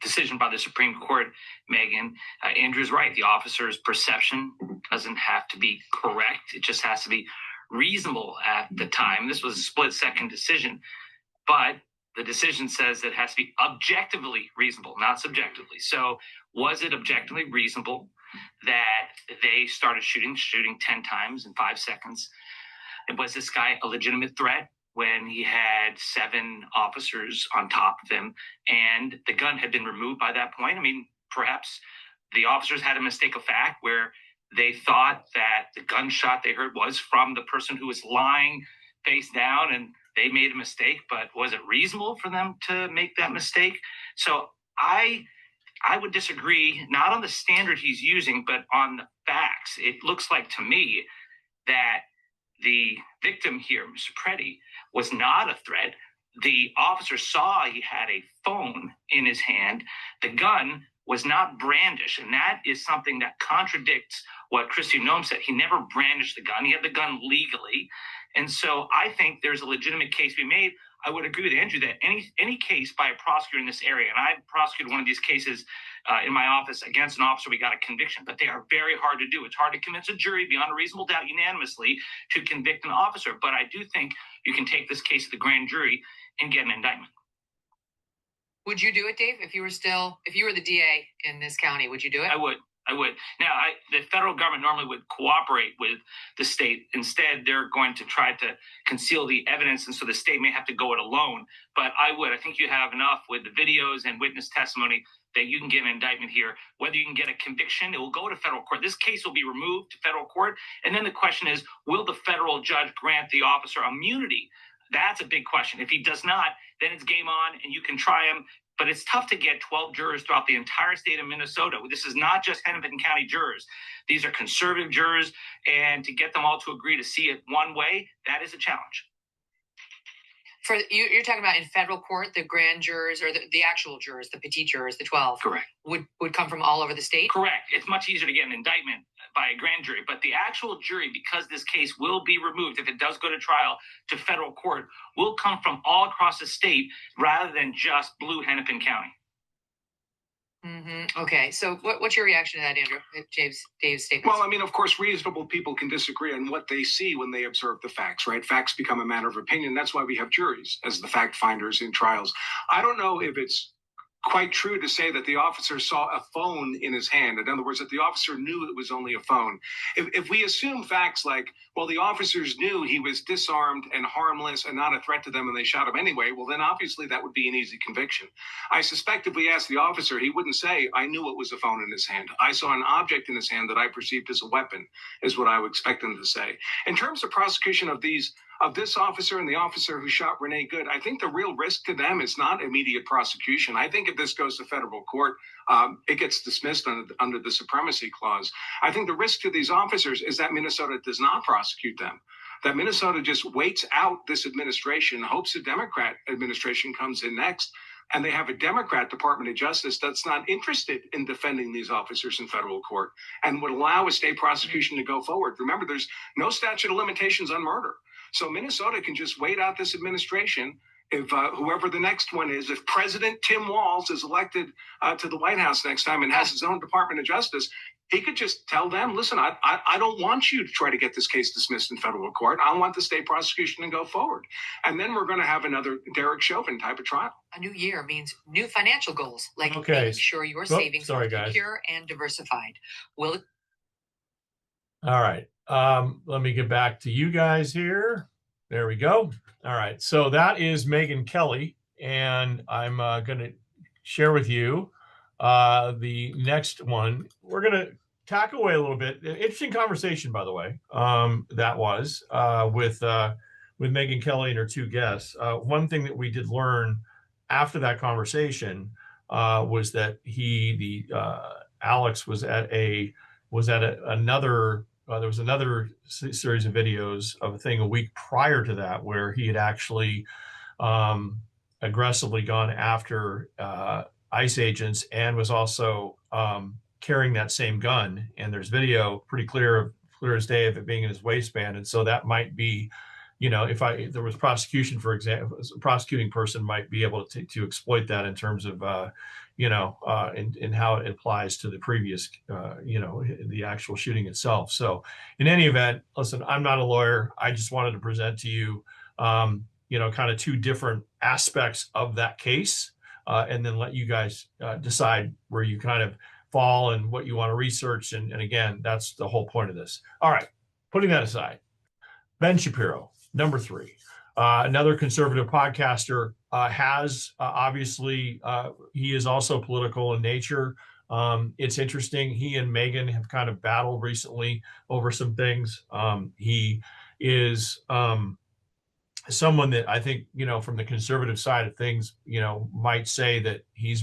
Speaker 9: decision by the Supreme Court, Megan, Andrew's right. The officer's perception doesn't have to be correct. It just has to be reasonable at the time. This was a split-second decision, but the decision says it has to be objectively reasonable, not subjectively. So was it objectively reasonable that they started shooting 10 times in 5 seconds? And was this guy a legitimate threat when he had 7 officers on top of him and the gun had been removed by that point? I mean, perhaps the officers had a mistake of fact where they thought that the gunshot they heard was from the person who was lying face down and they made a mistake, but was it reasonable for them to make that mistake? So I would disagree, not on the standard he's using, but on the facts. It looks like to me that the victim here, Mr. Preddy, was not a threat. The officer saw he had a phone in his hand. The gun was not brandished, and that is something that contradicts what Christian Noem said. He never brandished the gun. He had the gun legally. And so I think there's a legitimate case to be made. I would agree with Andrew that any case by a prosecutor in this area, and I prosecuted one of these cases in my office against an officer, we got a conviction, but they are very hard to do. It's hard to convince a jury beyond a reasonable doubt unanimously to convict an officer. But I do think you can take this case to the grand jury and get an indictment.
Speaker 5: Would you do it, Dave? If you were the DA in this county, would you do it?
Speaker 9: I would. Now, the federal government normally would cooperate with the state. Instead, they're going to try to conceal the evidence, and so the state may have to go it alone. But I would. I think you have enough with the videos and witness testimony that you can get an indictment here. Whether you can get a conviction, it will go to federal court. This case will be removed to federal court. And then the question is, will the federal judge grant the officer immunity? That's a big question. If he does not, then it's game on, and you can try him. But it's tough to get 12 jurors throughout the entire state of Minnesota. This is not just Hennepin County jurors. These are conservative jurors, and to get them all to agree to see it one way, that is a challenge.
Speaker 5: For you're talking about in federal court, the grand jurors or the actual jurors, the petite jurors, the 12,
Speaker 9: Correct.
Speaker 5: would come from all over the state?
Speaker 9: Correct. It's much easier to get an indictment by a grand jury, but the actual jury, because this case will be removed if it does go to trial to federal court, will come from all across the state rather than just blue Hennepin County.
Speaker 5: Okay, so what's your reaction to that, Andrew? Dave's statement.
Speaker 6: Well, I mean, of course, reasonable people can disagree on what they see when they observe the facts, right? Facts become a matter of opinion. That's why we have juries as the fact finders in trials. I don't know if it's quite true to say that the officer saw a phone in his hand. In other words, that the officer knew it was only a phone. If we assume facts like, well, the officers knew he was disarmed and harmless and not a threat to them and they shot him anyway, well, then obviously that would be an easy conviction. I suspect if we asked the officer, he wouldn't say, I knew it was a phone in his hand. I saw an object in his hand that I perceived as a weapon, is what I would expect him to say. In terms of prosecution of this officer and the officer who shot Renee Good, I think the real risk to them is not immediate prosecution. I think if this goes to federal court, it gets dismissed under the supremacy clause. I think the risk to these officers is that Minnesota does not prosecute them, that Minnesota just waits out this administration, hopes a Democrat administration comes in next, and they have a Democrat Department of Justice that's not interested in defending these officers in federal court and would allow a state prosecution to go forward. Remember, there's no statute of limitations on murder. So Minnesota can just wait out this administration. If whoever the next one is, if President Tim Walz is elected to the White House next time and has his own Department of Justice, he could just tell them, listen, I don't want you to try to get this case dismissed in federal court. I want the state prosecution to go forward. And then we're going to have another Derek Chauvin type of trial.
Speaker 5: A new year means new financial goals, like making sure your savings are secure and diversified. Will it?
Speaker 1: All right. Let me get back to you guys here. There we go. All right. So that is Megyn Kelly. And I'm going to share with you the next one. We're going to tack away a little bit. Interesting conversation, by the way. That was with Megyn Kelly and her two guests. One thing that we did learn after that conversation was that Alex was at another. There was another series of videos of a thing a week prior to that where he had actually aggressively gone after ICE agents and was also carrying that same gun. And there's video pretty clear as day of it being in his waistband. And so that might be, if there was prosecution, for example, a prosecuting person might be able to exploit that in terms of, and how it applies to the previous, the actual shooting itself. So in any event, listen, I'm not a lawyer. I just wanted to present to you, kind of two different aspects of that case, and then let you guys decide where you kind of fall and what you want to research. And again, that's the whole point of this. All right, putting that aside, Ben Shapiro, number 3. Another conservative podcaster, has obviously, he is also political in nature. It's interesting. He and Megyn have kind of battled recently over some things. He is someone that I think, from the conservative side of things, might say that he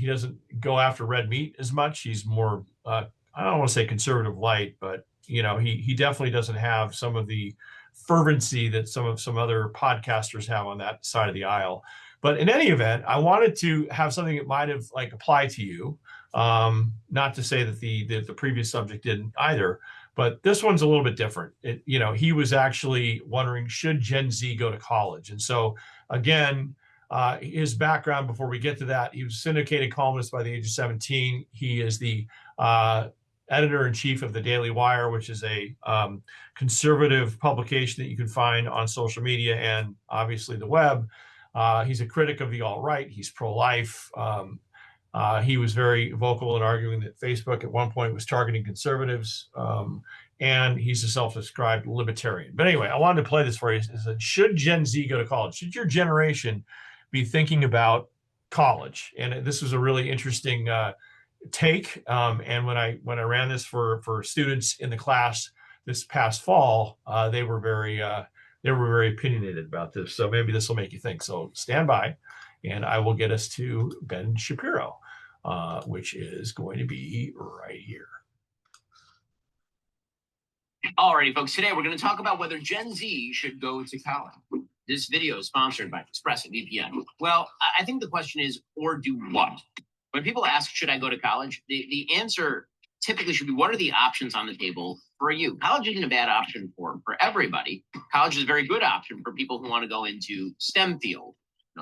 Speaker 1: doesn't go after red meat as much. He's more, I don't want to say conservative light, but he definitely doesn't have some of the fervency that some other podcasters have on that side of the aisle. But in any event, I wanted to have something that might have apply to you. Not to say that the previous subject didn't either, but this one's a little bit different. He was actually wondering, should Gen Z go to college? And so again, his background, before we get to that, he was a syndicated columnist by the age of 17. He is the editor-in-chief of the Daily Wire, which is a conservative publication that you can find on social media and obviously the web. He's a critic of the alt-right. He's pro-life. He was very vocal in arguing that Facebook at one point was targeting conservatives. And he's a self-described libertarian. But anyway, I wanted to play this for you. Should Gen Z go to college? Should your generation be thinking about college? And this was a really interesting take. And when I ran this for students in the class this past fall, they were very opinionated about this. So maybe this will make you think. So stand by, and I will get us to Ben Shapiro, which is going to be right here.
Speaker 10: Alrighty, folks. Today we're going to talk about whether Gen Z should go to college. This video is sponsored by ExpressVPN. Well, I think the question is, or do what? When people ask, should I go to college? The answer typically should be, what are the options on the table for you? College isn't a bad option for everybody. College is a very good option for people who want to go into STEM field,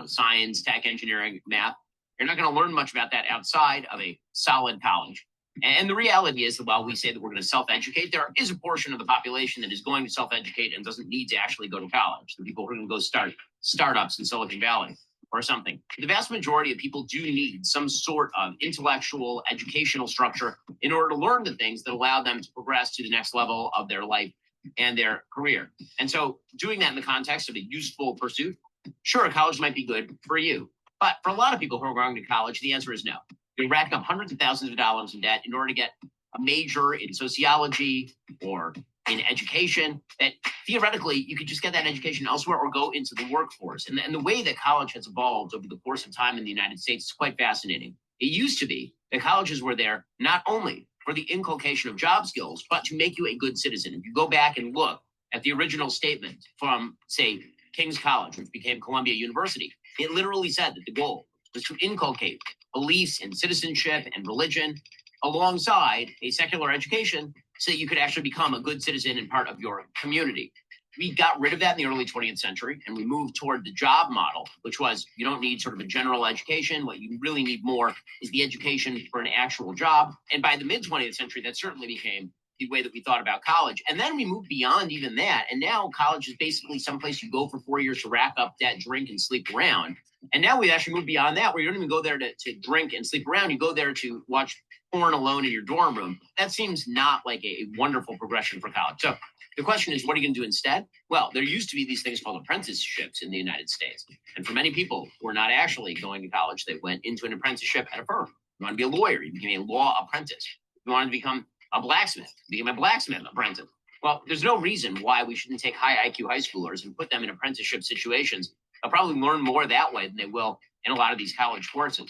Speaker 10: science, tech, engineering, math. You're not going to learn much about that outside of a solid college. And the reality is that while we say that we're going to self-educate, there is a portion of the population that is going to self-educate and doesn't need to actually go to college. The people who are going to go start startups in Silicon Valley or something. The vast majority of people do need some sort of intellectual, educational structure in order to learn the things that allow them to progress to the next level of their life and their career. And so doing that in the context of a useful pursuit, sure, college might be good for you. But for a lot of people who are going to college, the answer is no. You're racking up hundreds of thousands of dollars in debt in order to get a major in sociology or in education that theoretically you could just get that education elsewhere or go into the workforce. And the way that college has evolved over the course of time in the United States is quite fascinating. It used to be that colleges were there not only for the inculcation of job skills, but to make you a good citizen. If you go back and look at the original statement from, say, King's College, which became Columbia University, it literally said that the goal was to inculcate beliefs in citizenship and religion alongside a secular education so that you could actually become a good citizen and part of your community. We got rid of that in the early 20th century and we moved toward the job model, which was you don't need sort of a general education. What you really need more is the education for an actual job. And by the mid 20th century, that certainly became the way that we thought about college. And then we moved beyond even that. And now college is basically someplace you go for 4 years to rack up debt, drink, and sleep around. And now we've actually moved beyond that, where you don't even go there to drink and sleep around. You go there to watch porn alone in your dorm room. That seems not like a wonderful progression for college. So the question is, what are you going to do instead? Well, there used to be these things called apprenticeships in the United States. And for many people who are not actually going to college, they went into an apprenticeship at a firm. You want to be a lawyer, you became a law apprentice. You wanted to become a blacksmith, became a blacksmith apprentice. Well, there's no reason why we shouldn't take high IQ high schoolers and put them in apprenticeship situations. They'll probably learn more that way than they will in a lot of these college courses.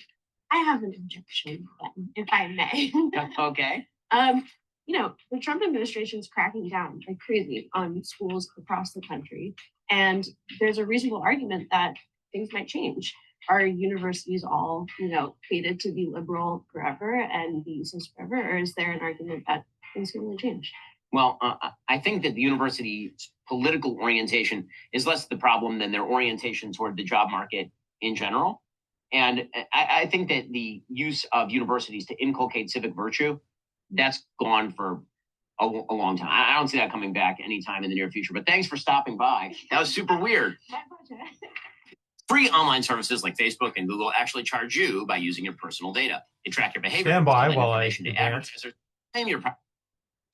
Speaker 11: I have an objection, then, if I may.
Speaker 10: Okay.
Speaker 11: The Trump administration is cracking down like crazy on schools across the country. And there's a reasonable argument that things might change. Are universities all, fated to be liberal forever and be useless forever? Or is there an argument that things can really change?
Speaker 10: Well, I think that the university's political orientation is less the problem than their orientation toward the job market in general. And I think that the use of universities to inculcate civic virtue, that's gone for a long time. I don't see that coming back anytime in the near future. But thanks for stopping by. That was super weird.
Speaker 11: My pleasure.
Speaker 10: Free online services like Facebook and Google actually charge you by using your personal data. They track your behavior.
Speaker 1: Stand by while I
Speaker 10: to advertisers. Claim your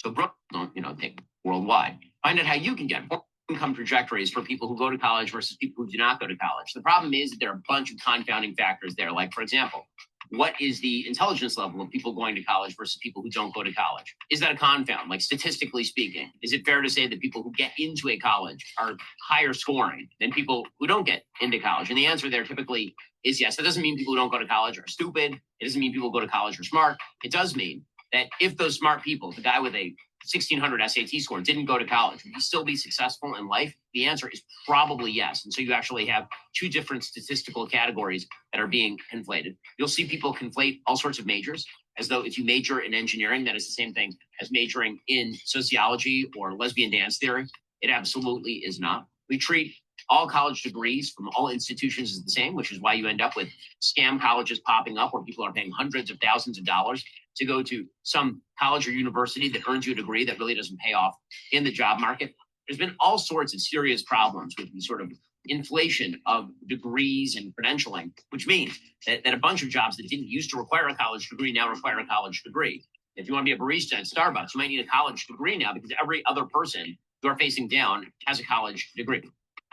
Speaker 10: so don't take worldwide. Find out how you can get income trajectories for people who go to college versus people who do not go to college. The problem is that there are a bunch of confounding factors there. Like, for example, what is the intelligence level of people going to college versus people who don't go to college? Is that a confound? Like, statistically speaking, is it fair to say that people who get into a college are higher scoring than people who don't get into college? And the answer there typically is yes. That doesn't mean people who don't go to college are stupid. It doesn't mean people who go to college are smart. It does mean that if those smart people, the guy with a 1600 SAT score, didn't go to college, would he still be successful in life? The answer is probably yes. And so you actually have two different statistical categories that are being conflated. You'll see people conflate all sorts of majors as though if you major in engineering, that is the same thing as majoring in sociology or lesbian dance theory. It absolutely is not. We treat all college degrees from all institutions as the same, which is why you end up with scam colleges popping up where people are paying hundreds of thousands of dollars to go to some college or university that earns you a degree that really doesn't pay off in the job market. There's been all sorts of serious problems with the sort of inflation of degrees and credentialing, which means that a bunch of jobs that didn't used to require a college degree now require a college degree. If you want to be a barista at Starbucks, you might need a college degree now because every other person you are facing down has a college degree.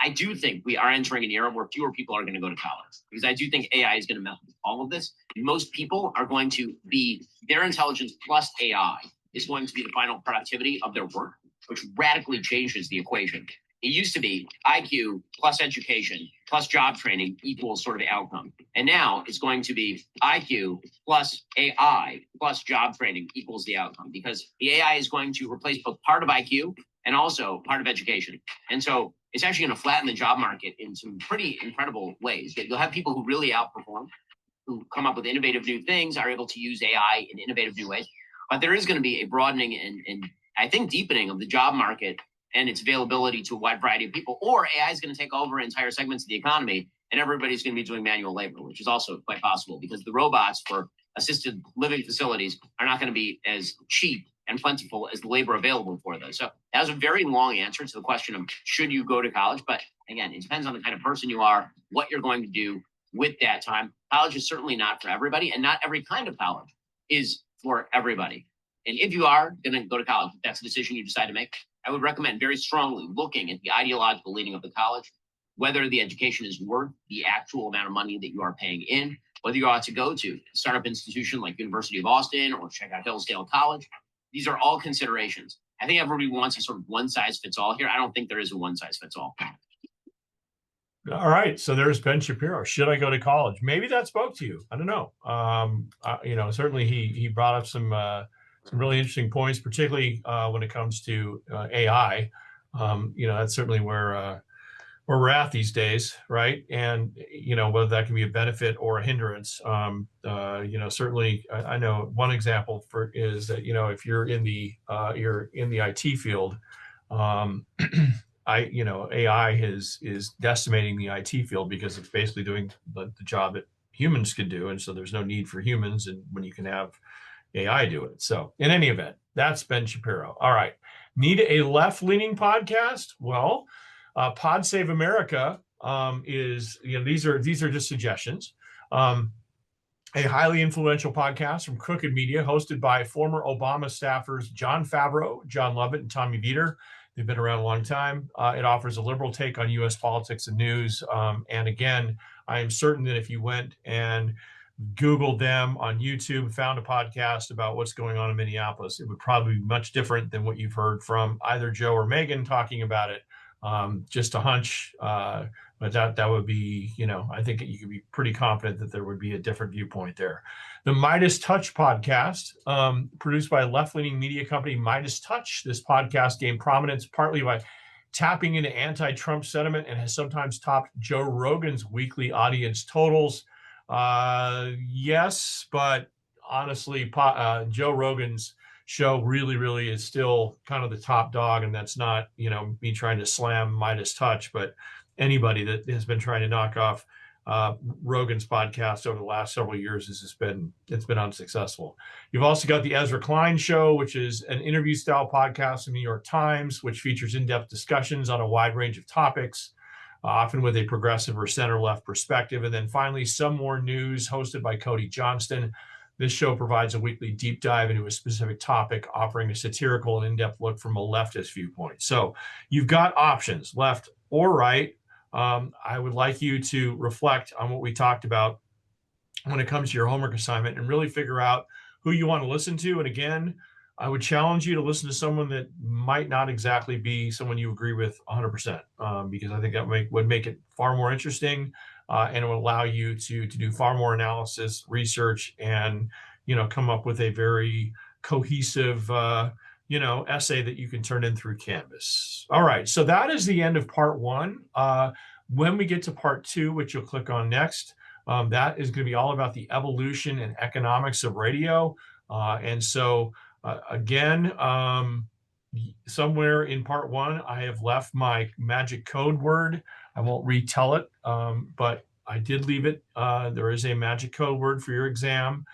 Speaker 10: I do think we are entering an era where fewer people are going to go to college because I do think AI is going to mess with all of this. Most people are going to be their intelligence plus AI is going to be the final productivity of their work, which radically changes the equation. It used to be IQ plus education plus job training equals sort of outcome. And now it's going to be IQ plus AI plus job training equals the outcome because the AI is going to replace both part of IQ and also part of education. And so it's actually going to flatten the job market in some pretty incredible ways. You'll have people who really outperform, who come up with innovative new things, are able to use AI in innovative new ways. But there is going to be a broadening and I think deepening of the job market and its availability to a wide variety of people, or AI is going to take over entire segments of the economy and everybody's going to be doing manual labor, which is also quite possible because the robots for assisted living facilities are not going to be as cheap and plentiful as the labor available for those. So that was a very long answer to the question of should you go to college? But again, it depends on the kind of person you are, what you're going to do with that time. College is certainly not for everybody, and not every kind of college is for everybody. And if you are going to go to college, if that's a decision you decide to make, I would recommend very strongly looking at the ideological leading of the college, whether the education is worth the actual amount of money that you are paying in, whether you ought to go to a startup institution like University of Austin or check out Hillsdale College. These are all considerations. I think everybody wants a sort of one size fits all here. I don't think there is a one size fits all.
Speaker 1: All right. So there's Ben Shapiro. Should I go to college? Maybe that spoke to you. I don't know. Certainly he brought up some really interesting points, particularly when it comes to AI. That's certainly where we're at these days, right? And whether that can be a benefit or a hindrance. Certainly, I know one example is that if you're in the IT field, AI is decimating the IT field because it's basically doing the job that humans could do, and so there's no need for humans, and when you can have AI do it. So in any event, that's Ben Shapiro. All right. Need a left-leaning podcast? Well, Pod Save America these are just suggestions. A highly influential podcast from Crooked Media, hosted by former Obama staffers John Favreau, John Lovett, and Tommy Vietor. They've been around a long time. It offers a liberal take on U.S. politics and news. And again, I am certain that if you went and Googled them on YouTube, found a podcast about what's going on in Minneapolis, it would probably be much different than what you've heard from either Joe or Megan talking about it. Just a hunch, but that would be, I think you could be pretty confident that there would be a different viewpoint there. The Midas Touch podcast, produced by a left-leaning media company, Midas Touch. This podcast gained prominence partly by tapping into anti-Trump sentiment and has sometimes topped Joe Rogan's weekly audience totals. Yes, but honestly, Joe Rogan's show really is still kind of the top dog, and that's not me trying to slam Midas Touch, but anybody that has been trying to knock off Rogan's podcast over the last several years it's been unsuccessful. You've also got the Ezra Klein Show, which is an interview style podcast in the New York Times, which features in-depth discussions on a wide range of topics, often with a progressive or center-left perspective. And then finally, Some More News, hosted by Cody Johnston. This show provides a weekly deep dive into a specific topic, offering a satirical and in-depth look from a leftist viewpoint. So you've got options, left or right. I would like you to reflect on what we talked about when it comes to your homework assignment and really figure out who you want to listen to. And again, I would challenge you to listen to someone that might not exactly be someone you agree with 100%, because I think that would make it far more interesting, and it would allow you to do far more analysis, research, and come up with a very cohesive essay that you can turn in through Canvas. All right, so that is the end of part one. When we get to part two, which you'll click on next, that is going to be all about the evolution and economics of radio. And so again, somewhere in part one, I have left my magic code word. I won't retell it, but I did leave it. There is a magic code word for your exam,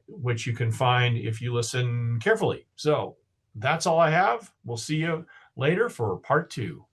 Speaker 1: which you can find if you listen carefully. So that's all I have. We'll see you later for part two.